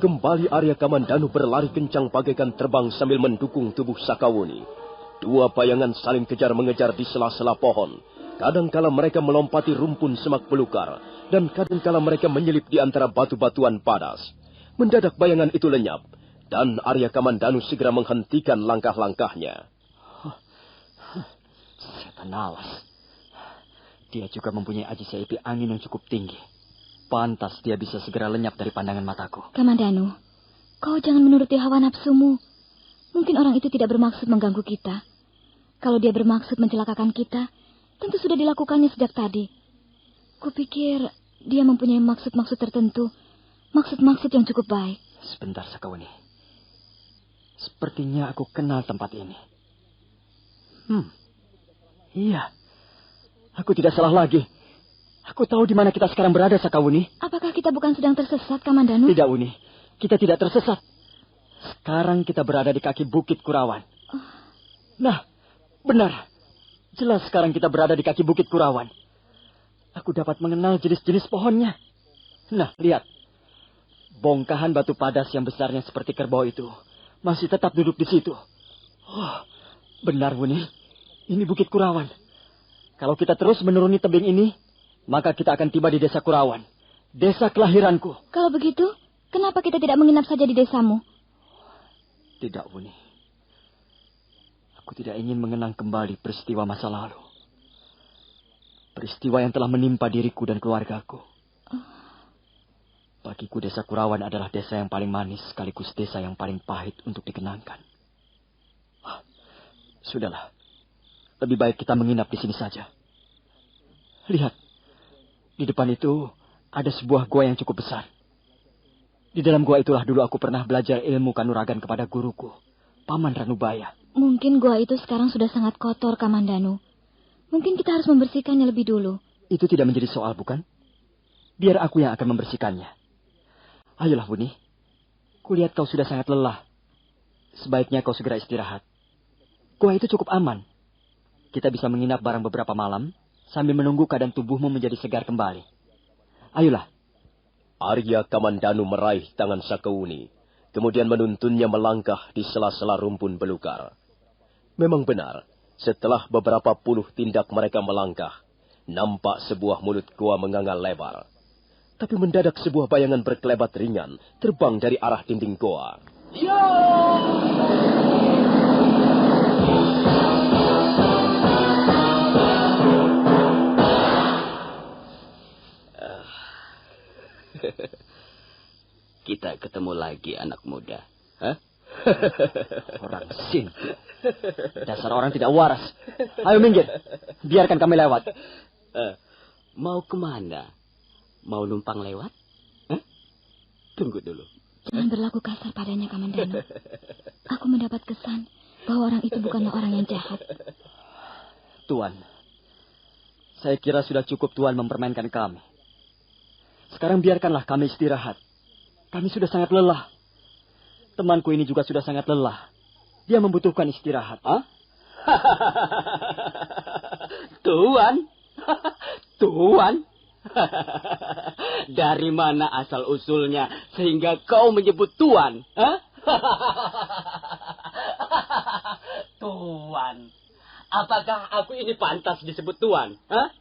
Kembali Arya Kamandanu berlari kencang bagaikan terbang sambil mendukung tubuh Sakawuni. Dua bayangan saling kejar-mengejar di sela-sela pohon. Kadangkala mereka melompati rumpun semak belukar, dan kadangkala mereka menyelip di antara batu-batuan padas. Mendadak bayangan itu lenyap, dan Arya Kamandanu segera menghentikan langkah-langkahnya. Setan alas. Dia juga mempunyai aji seipi angin yang cukup tinggi. Pantas dia bisa segera lenyap dari pandangan mataku. Kamandanu, kau jangan menuruti hawa nafsumu. Mungkin orang itu tidak bermaksud mengganggu kita. Kalau dia bermaksud mencelakakan kita, tentu sudah dilakukannya sejak tadi. Kupikir dia mempunyai maksud-maksud tertentu. Maksud-maksud yang cukup baik. Sebentar, Sakawuni. Sepertinya aku kenal tempat ini. Iya. Aku tidak salah lagi. Aku tahu di mana kita sekarang berada, Sakawuni. Apakah kita bukan sedang tersesat, Kamandanu? Tidak, Uni. Kita tidak tersesat. Sekarang kita berada di kaki Bukit Kurawan. Nah, benar. Jelas sekarang kita berada di kaki Bukit Kurawan. Aku dapat mengenal jenis-jenis pohonnya. Nah, lihat. Bongkahan batu padas yang besarnya seperti kerbau itu masih tetap duduk di situ. Oh, benar, Uni. Ini Bukit Kurawan. Kalau kita terus menuruni tebing ini, maka kita akan tiba di desa Kurawan. Desa kelahiranku. Kalau begitu, kenapa kita tidak menginap saja di desamu? Tidak, Wuni. Aku tidak ingin mengenang kembali peristiwa masa lalu. Peristiwa yang telah menimpa diriku dan keluargaku. Bagiku desa Kurawan adalah desa yang paling manis sekaligus desa yang paling pahit untuk dikenangkan. Sudahlah. Lebih baik kita menginap di sini saja. Lihat. Di depan itu ada sebuah gua yang cukup besar. Di dalam gua itulah dulu aku pernah belajar ilmu kanuragan kepada guruku, Paman Ranubaya. Mungkin gua itu sekarang sudah sangat kotor, Kamandanu. Mungkin kita harus membersihkannya lebih dulu. Itu tidak menjadi soal, bukan? Biar aku yang akan membersihkannya. Ayolah, Buni. Kulihat kau sudah sangat lelah. Sebaiknya kau segera istirahat. Gua itu cukup aman. Kita bisa menginap barang beberapa malam, sambil menunggu keadaan tubuhmu menjadi segar kembali. Ayolah. Arya Kamandanu meraih tangan Sakawuni, kemudian menuntunnya melangkah di sela-sela rumpun belukar. Memang benar, setelah beberapa puluh tindak mereka melangkah, nampak sebuah mulut gua menganga lebar. Tapi mendadak sebuah bayangan berkelebat ringan terbang dari arah dinding goa. tidak ketemu lagi, anak muda. Hah? Orang sin. Dasar orang tidak waras. Ayo minggir. Biarkan kami lewat. Mau kemana? Mau numpang lewat? Hah? Tunggu dulu. Jangan berlaku kasar padanya, Kamandano. Aku mendapat kesan bahwa orang itu bukanlah orang yang jahat. Tuan, saya kira sudah cukup Tuan mempermainkan kami. Sekarang biarkanlah kami istirahat. Kami sudah sangat lelah. Temanku ini juga sudah sangat lelah. Dia membutuhkan istirahat. Hah? Tuan? Tuan? Dari mana asal-usulnya sehingga kau menyebut Tuan? Hah? Tuan. Apakah aku ini pantas disebut Tuan? Hah?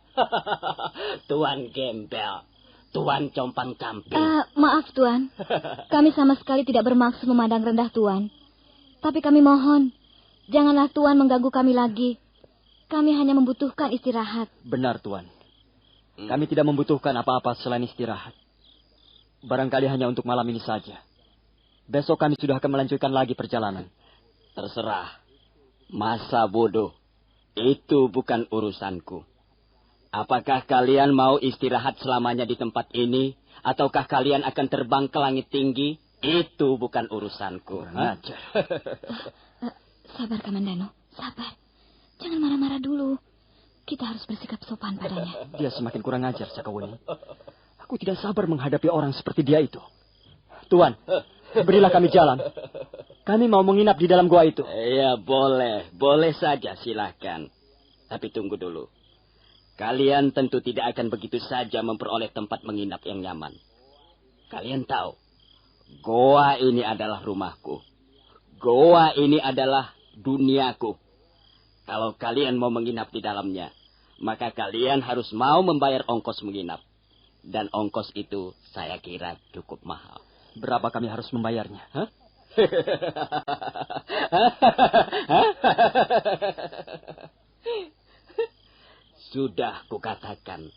Tuan gembel. Tuan compang camping. Maaf, Tuan. Kami sama sekali tidak bermaksud memandang rendah Tuan. Tapi kami mohon, janganlah Tuan mengganggu kami lagi. Kami hanya membutuhkan istirahat. Benar, Tuan. Kami tidak membutuhkan apa-apa selain istirahat. Barangkali hanya untuk malam ini saja. Besok kami sudah akan melanjutkan lagi perjalanan. Terserah. Masa bodoh. Itu bukan urusanku. Apakah kalian mau istirahat selamanya di tempat ini? Ataukah kalian akan terbang ke langit tinggi? Itu bukan urusanku. Sabar, Kamandano. Sabar. Jangan marah-marah dulu. Kita harus bersikap sopan padanya. Dia semakin kurang ajar, Sakawuni. Aku tidak sabar menghadapi orang seperti dia itu. Tuan, berilah kami jalan. Kami mau menginap di dalam gua itu. Ya, boleh. Boleh saja, silakan. Tapi tunggu dulu. Kalian tentu tidak akan begitu saja memperoleh tempat menginap yang nyaman. Kalian tahu, goa ini adalah rumahku. Goa ini adalah duniaku. Kalau kalian mau menginap di dalamnya, maka kalian harus mau membayar ongkos menginap. Dan ongkos itu saya kira cukup mahal. Berapa kami harus membayarnya? Hah? Sudah kukatakan,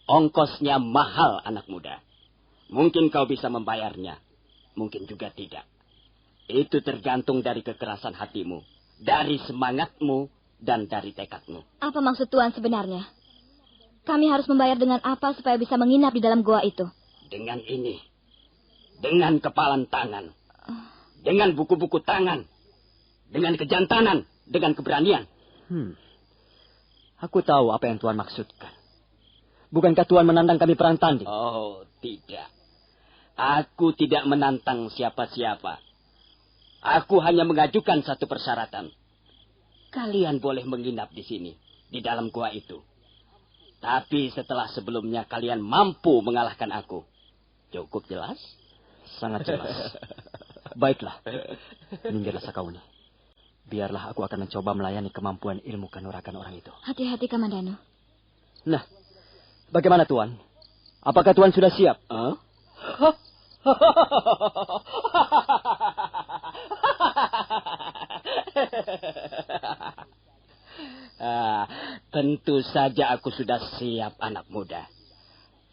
ongkosnya mahal, anak muda. Mungkin kau bisa membayarnya, mungkin juga tidak. Itu tergantung dari kekerasan hatimu, dari semangatmu, dan dari tekadmu. Apa maksud Tuan sebenarnya? Kami harus membayar dengan apa supaya bisa menginap di dalam goa itu? Dengan ini. Dengan kepalan tangan. Dengan buku-buku tangan. Dengan kejantanan. Dengan keberanian. Aku tahu apa yang Tuan maksudkan. Bukankah Tuan menantang kami perang tanding? Oh, tidak. Aku tidak menantang siapa-siapa. Aku hanya mengajukan satu persyaratan. Kalian boleh menginap di sini, di dalam gua itu. Tapi setelah sebelumnya kalian mampu mengalahkan aku. Cukup jelas? Sangat jelas. Baiklah. Minggirlah, Sakawuni. Biarlah aku akan mencoba melayani kemampuan ilmu kanuragan orang itu. Hati-hati, Kamandano. Nah, bagaimana Tuan? Apakah Tuan sudah siap? Tentu saja aku sudah siap, anak muda.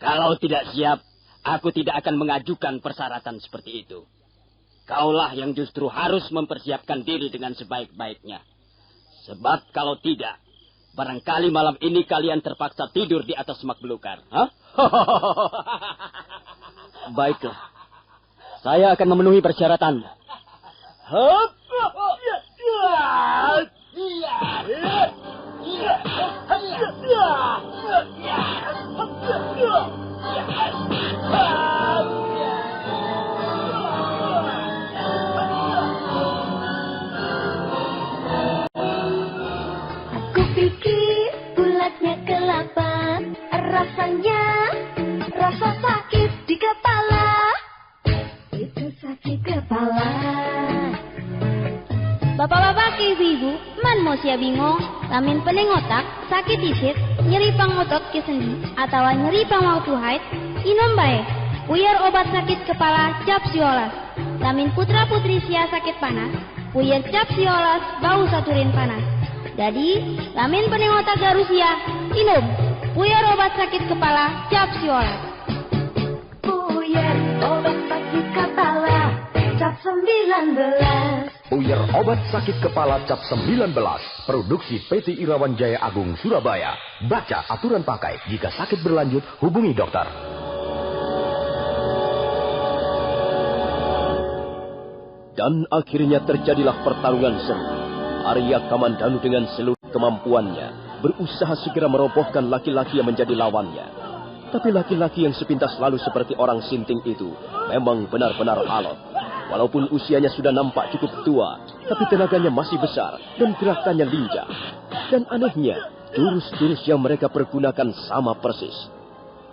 Kalau tidak siap, aku tidak akan mengajukan persyaratan seperti itu. Kaulah yang justru harus mempersiapkan diri dengan sebaik-baiknya. Sebab kalau tidak, barangkali malam ini kalian terpaksa tidur di atas semak belukar. Baiklah. Saya akan memenuhi persyaratanmu. Aku pikir bulatnya kelapa, rasanya rasa sakit di kepala. Itu sakit kepala. Bapak-bapak, ibu-ibu, man mau sia bingung, lamin pening otak, sakit isit, nyeri pangotot ke sendi, atau nyeri pangwaktu haid, inom bae. Puyer obat sakit kepala cap siolas. Lamin putra-putri sia sakit panas, puyer cap siolas bau saturin panas. Jadi, lamin pening otak garusia, inom. Puyer obat sakit kepala cap siolas. Puyer obat sakit kepala. cap 19. Puyer obat sakit kepala cap 19. Produksi PT Irawan Jaya Agung Surabaya. Baca aturan pakai. Jika sakit berlanjut, hubungi dokter. Dan akhirnya terjadilah pertarungan seru. Arya Kamandanu dengan seluruh kemampuannya berusaha segera merobohkan laki-laki yang menjadi lawannya. Tapi laki-laki yang sepintas lalu seperti orang sinting itu memang benar-benar alot. Walaupun usianya sudah nampak cukup tua, tapi tenaganya masih besar dan gerakannya lincah. Dan anehnya, jurus-jurus yang mereka pergunakan sama persis.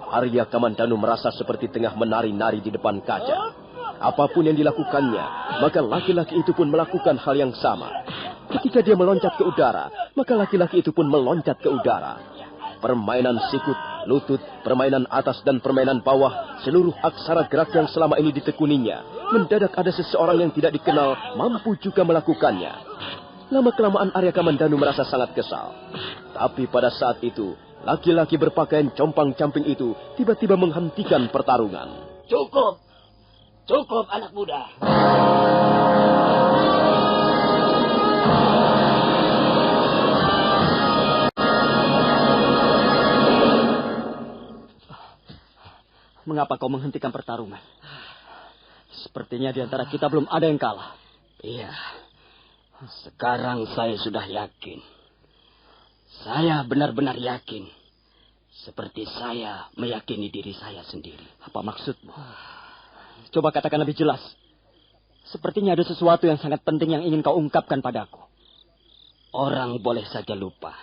Arya Kamandanu merasa seperti tengah menari-nari di depan kaca. Apapun yang dilakukannya, maka laki-laki itu pun melakukan hal yang sama. Ketika dia meloncat ke udara, maka laki-laki itu pun meloncat ke udara. Permainan sikut, lutut, permainan atas dan permainan bawah, seluruh aksara gerak yang selama ini ditekuninya, mendadak ada seseorang yang tidak dikenal mampu juga melakukannya. Lama-kelamaan Arya Kamandanu merasa sangat kesal. Tapi pada saat itu, laki-laki berpakaian compang-camping itu tiba-tiba menghentikan pertarungan. Cukup! Cukup, anak muda. Mengapa kau menghentikan pertarungan? Sepertinya di antara kita belum ada yang kalah. Iya. Sekarang saya sudah yakin. Saya benar-benar yakin. Seperti saya meyakini diri saya sendiri. Apa maksudmu? Coba katakan lebih jelas. Sepertinya ada sesuatu yang sangat penting yang ingin kau ungkapkan padaku. Orang boleh saja lupa.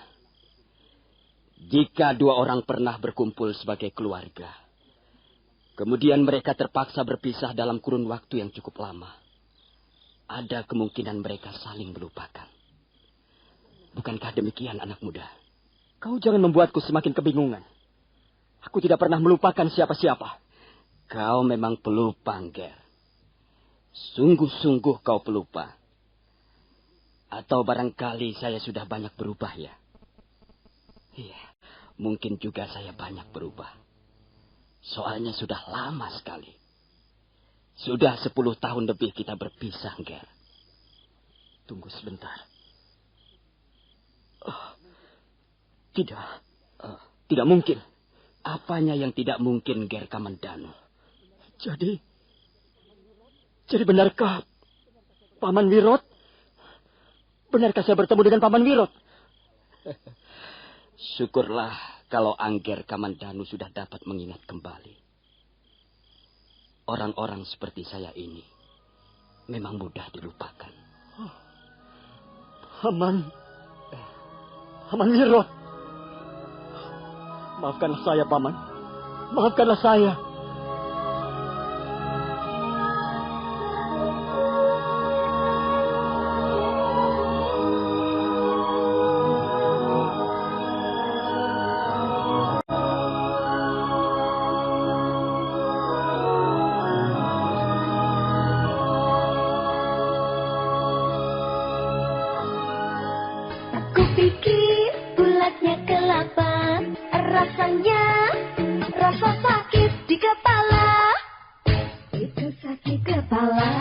Jika dua orang pernah berkumpul sebagai keluarga, kemudian mereka terpaksa berpisah dalam kurun waktu yang cukup lama, ada kemungkinan mereka saling melupakan. Bukankah demikian, anak muda? Kau jangan membuatku semakin kebingungan. Aku tidak pernah melupakan siapa-siapa. Kau memang pelupa, Ger. Sungguh-sungguh kau pelupa. Atau barangkali saya sudah banyak berubah ya? Iya, mungkin juga saya banyak berubah. Soalnya sudah lama sekali. Sudah 10 tahun lebih kita berpisah, Ger. Tunggu sebentar. Tidak mungkin. Apanya yang tidak mungkin, Ger Kamandanu? Jadi benarkah Paman Wirot? Benarkah saya bertemu dengan Paman Wirot? Syukurlah kalau Angger Kamandanu sudah dapat mengingat kembali. Orang-orang seperti saya ini memang mudah dilupakan. Paman Wirot. Maafkanlah saya, Paman. Maafkanlah saya. Kupikir bulatnya kelapa, rasanya rasa sakit di kepala. Itu sakit kepala.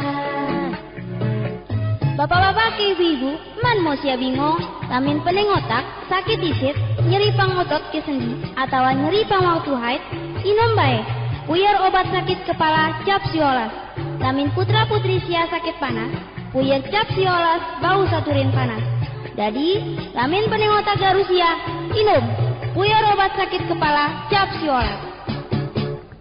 Bapak-bapak ke ibu-ibu, man mau sia bingung, lamin pening otak, sakit isit, nyeri pang otot ke sendi, atau nyeri pang waktu haid, inom bae. Puyer obat sakit kepala cap siolas. Lamin putra-putri sia sakit panas, puyer cap siolas bau saturin panas. Jadi, lamin pening otak garusia, inom. Puyer obat sakit kepala cap siolas.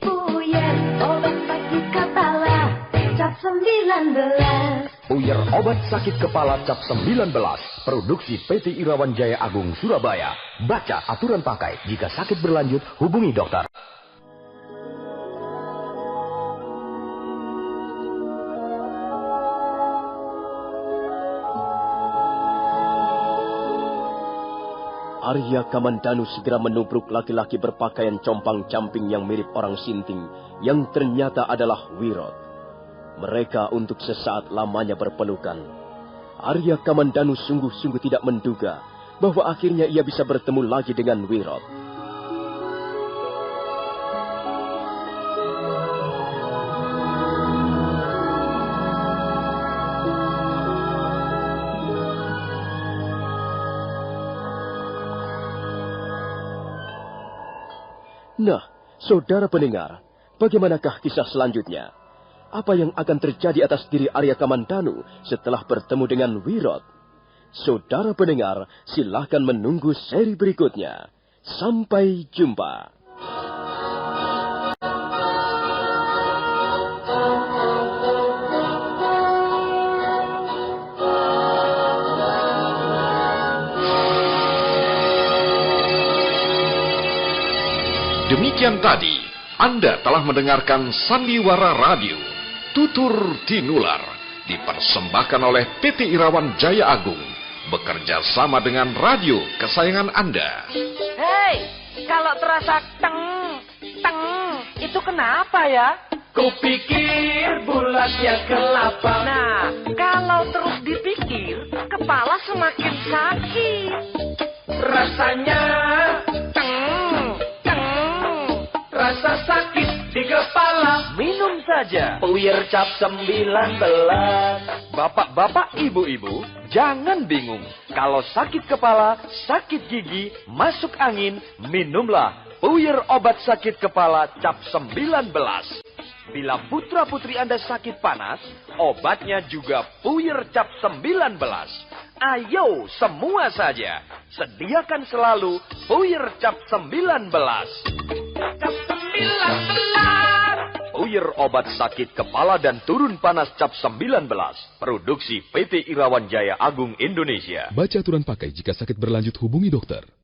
Puyer obat sakit kepala cap 19. Puyer obat sakit kepala cap 19. Produksi PT Irawan Jaya Agung Surabaya. Baca aturan pakai. Jika sakit berlanjut, hubungi dokter. Arya Kamandanu segera menubruk laki-laki berpakaian compang-camping yang mirip orang sinting, yang ternyata adalah Wirot. Mereka untuk sesaat lamanya berpelukan. Arya Kamandanu sungguh-sungguh tidak menduga bahwa akhirnya ia bisa bertemu lagi dengan Wirot. Nah, saudara pendengar, bagaimanakah kisah selanjutnya? Apa yang akan terjadi atas diri Arya Kamandanu setelah bertemu dengan Wirot? Saudara pendengar, silahkan menunggu seri berikutnya. Sampai jumpa. Demikian tadi, Anda telah mendengarkan Sandiwara Radio, Tutur Tinular, dipersembahkan oleh PT Irawan Jaya Agung, bekerja sama dengan radio kesayangan Anda. Hei, kalau terasa teng, itu kenapa ya? Kupikir bulatnya kelapa. Nah, kalau terus dipikir, kepala semakin sakit. Rasanya rasa sakit di kepala. Minum saja Puyer Cap 19. Bapak-bapak, ibu-ibu, jangan bingung. Kalau sakit kepala, sakit gigi, masuk angin, minumlah Puyer obat sakit kepala Cap 19. Bila putra-putri Anda sakit panas, obatnya juga Puyer Cap 19. Ayo semua saja, sediakan selalu Puyer Cap 19. Cap 19. Puyer obat sakit kepala dan turun panas Cap 19. Produksi PT Irawan Jaya Agung Indonesia. Baca aturan pakai jika sakit berlanjut, hubungi dokter.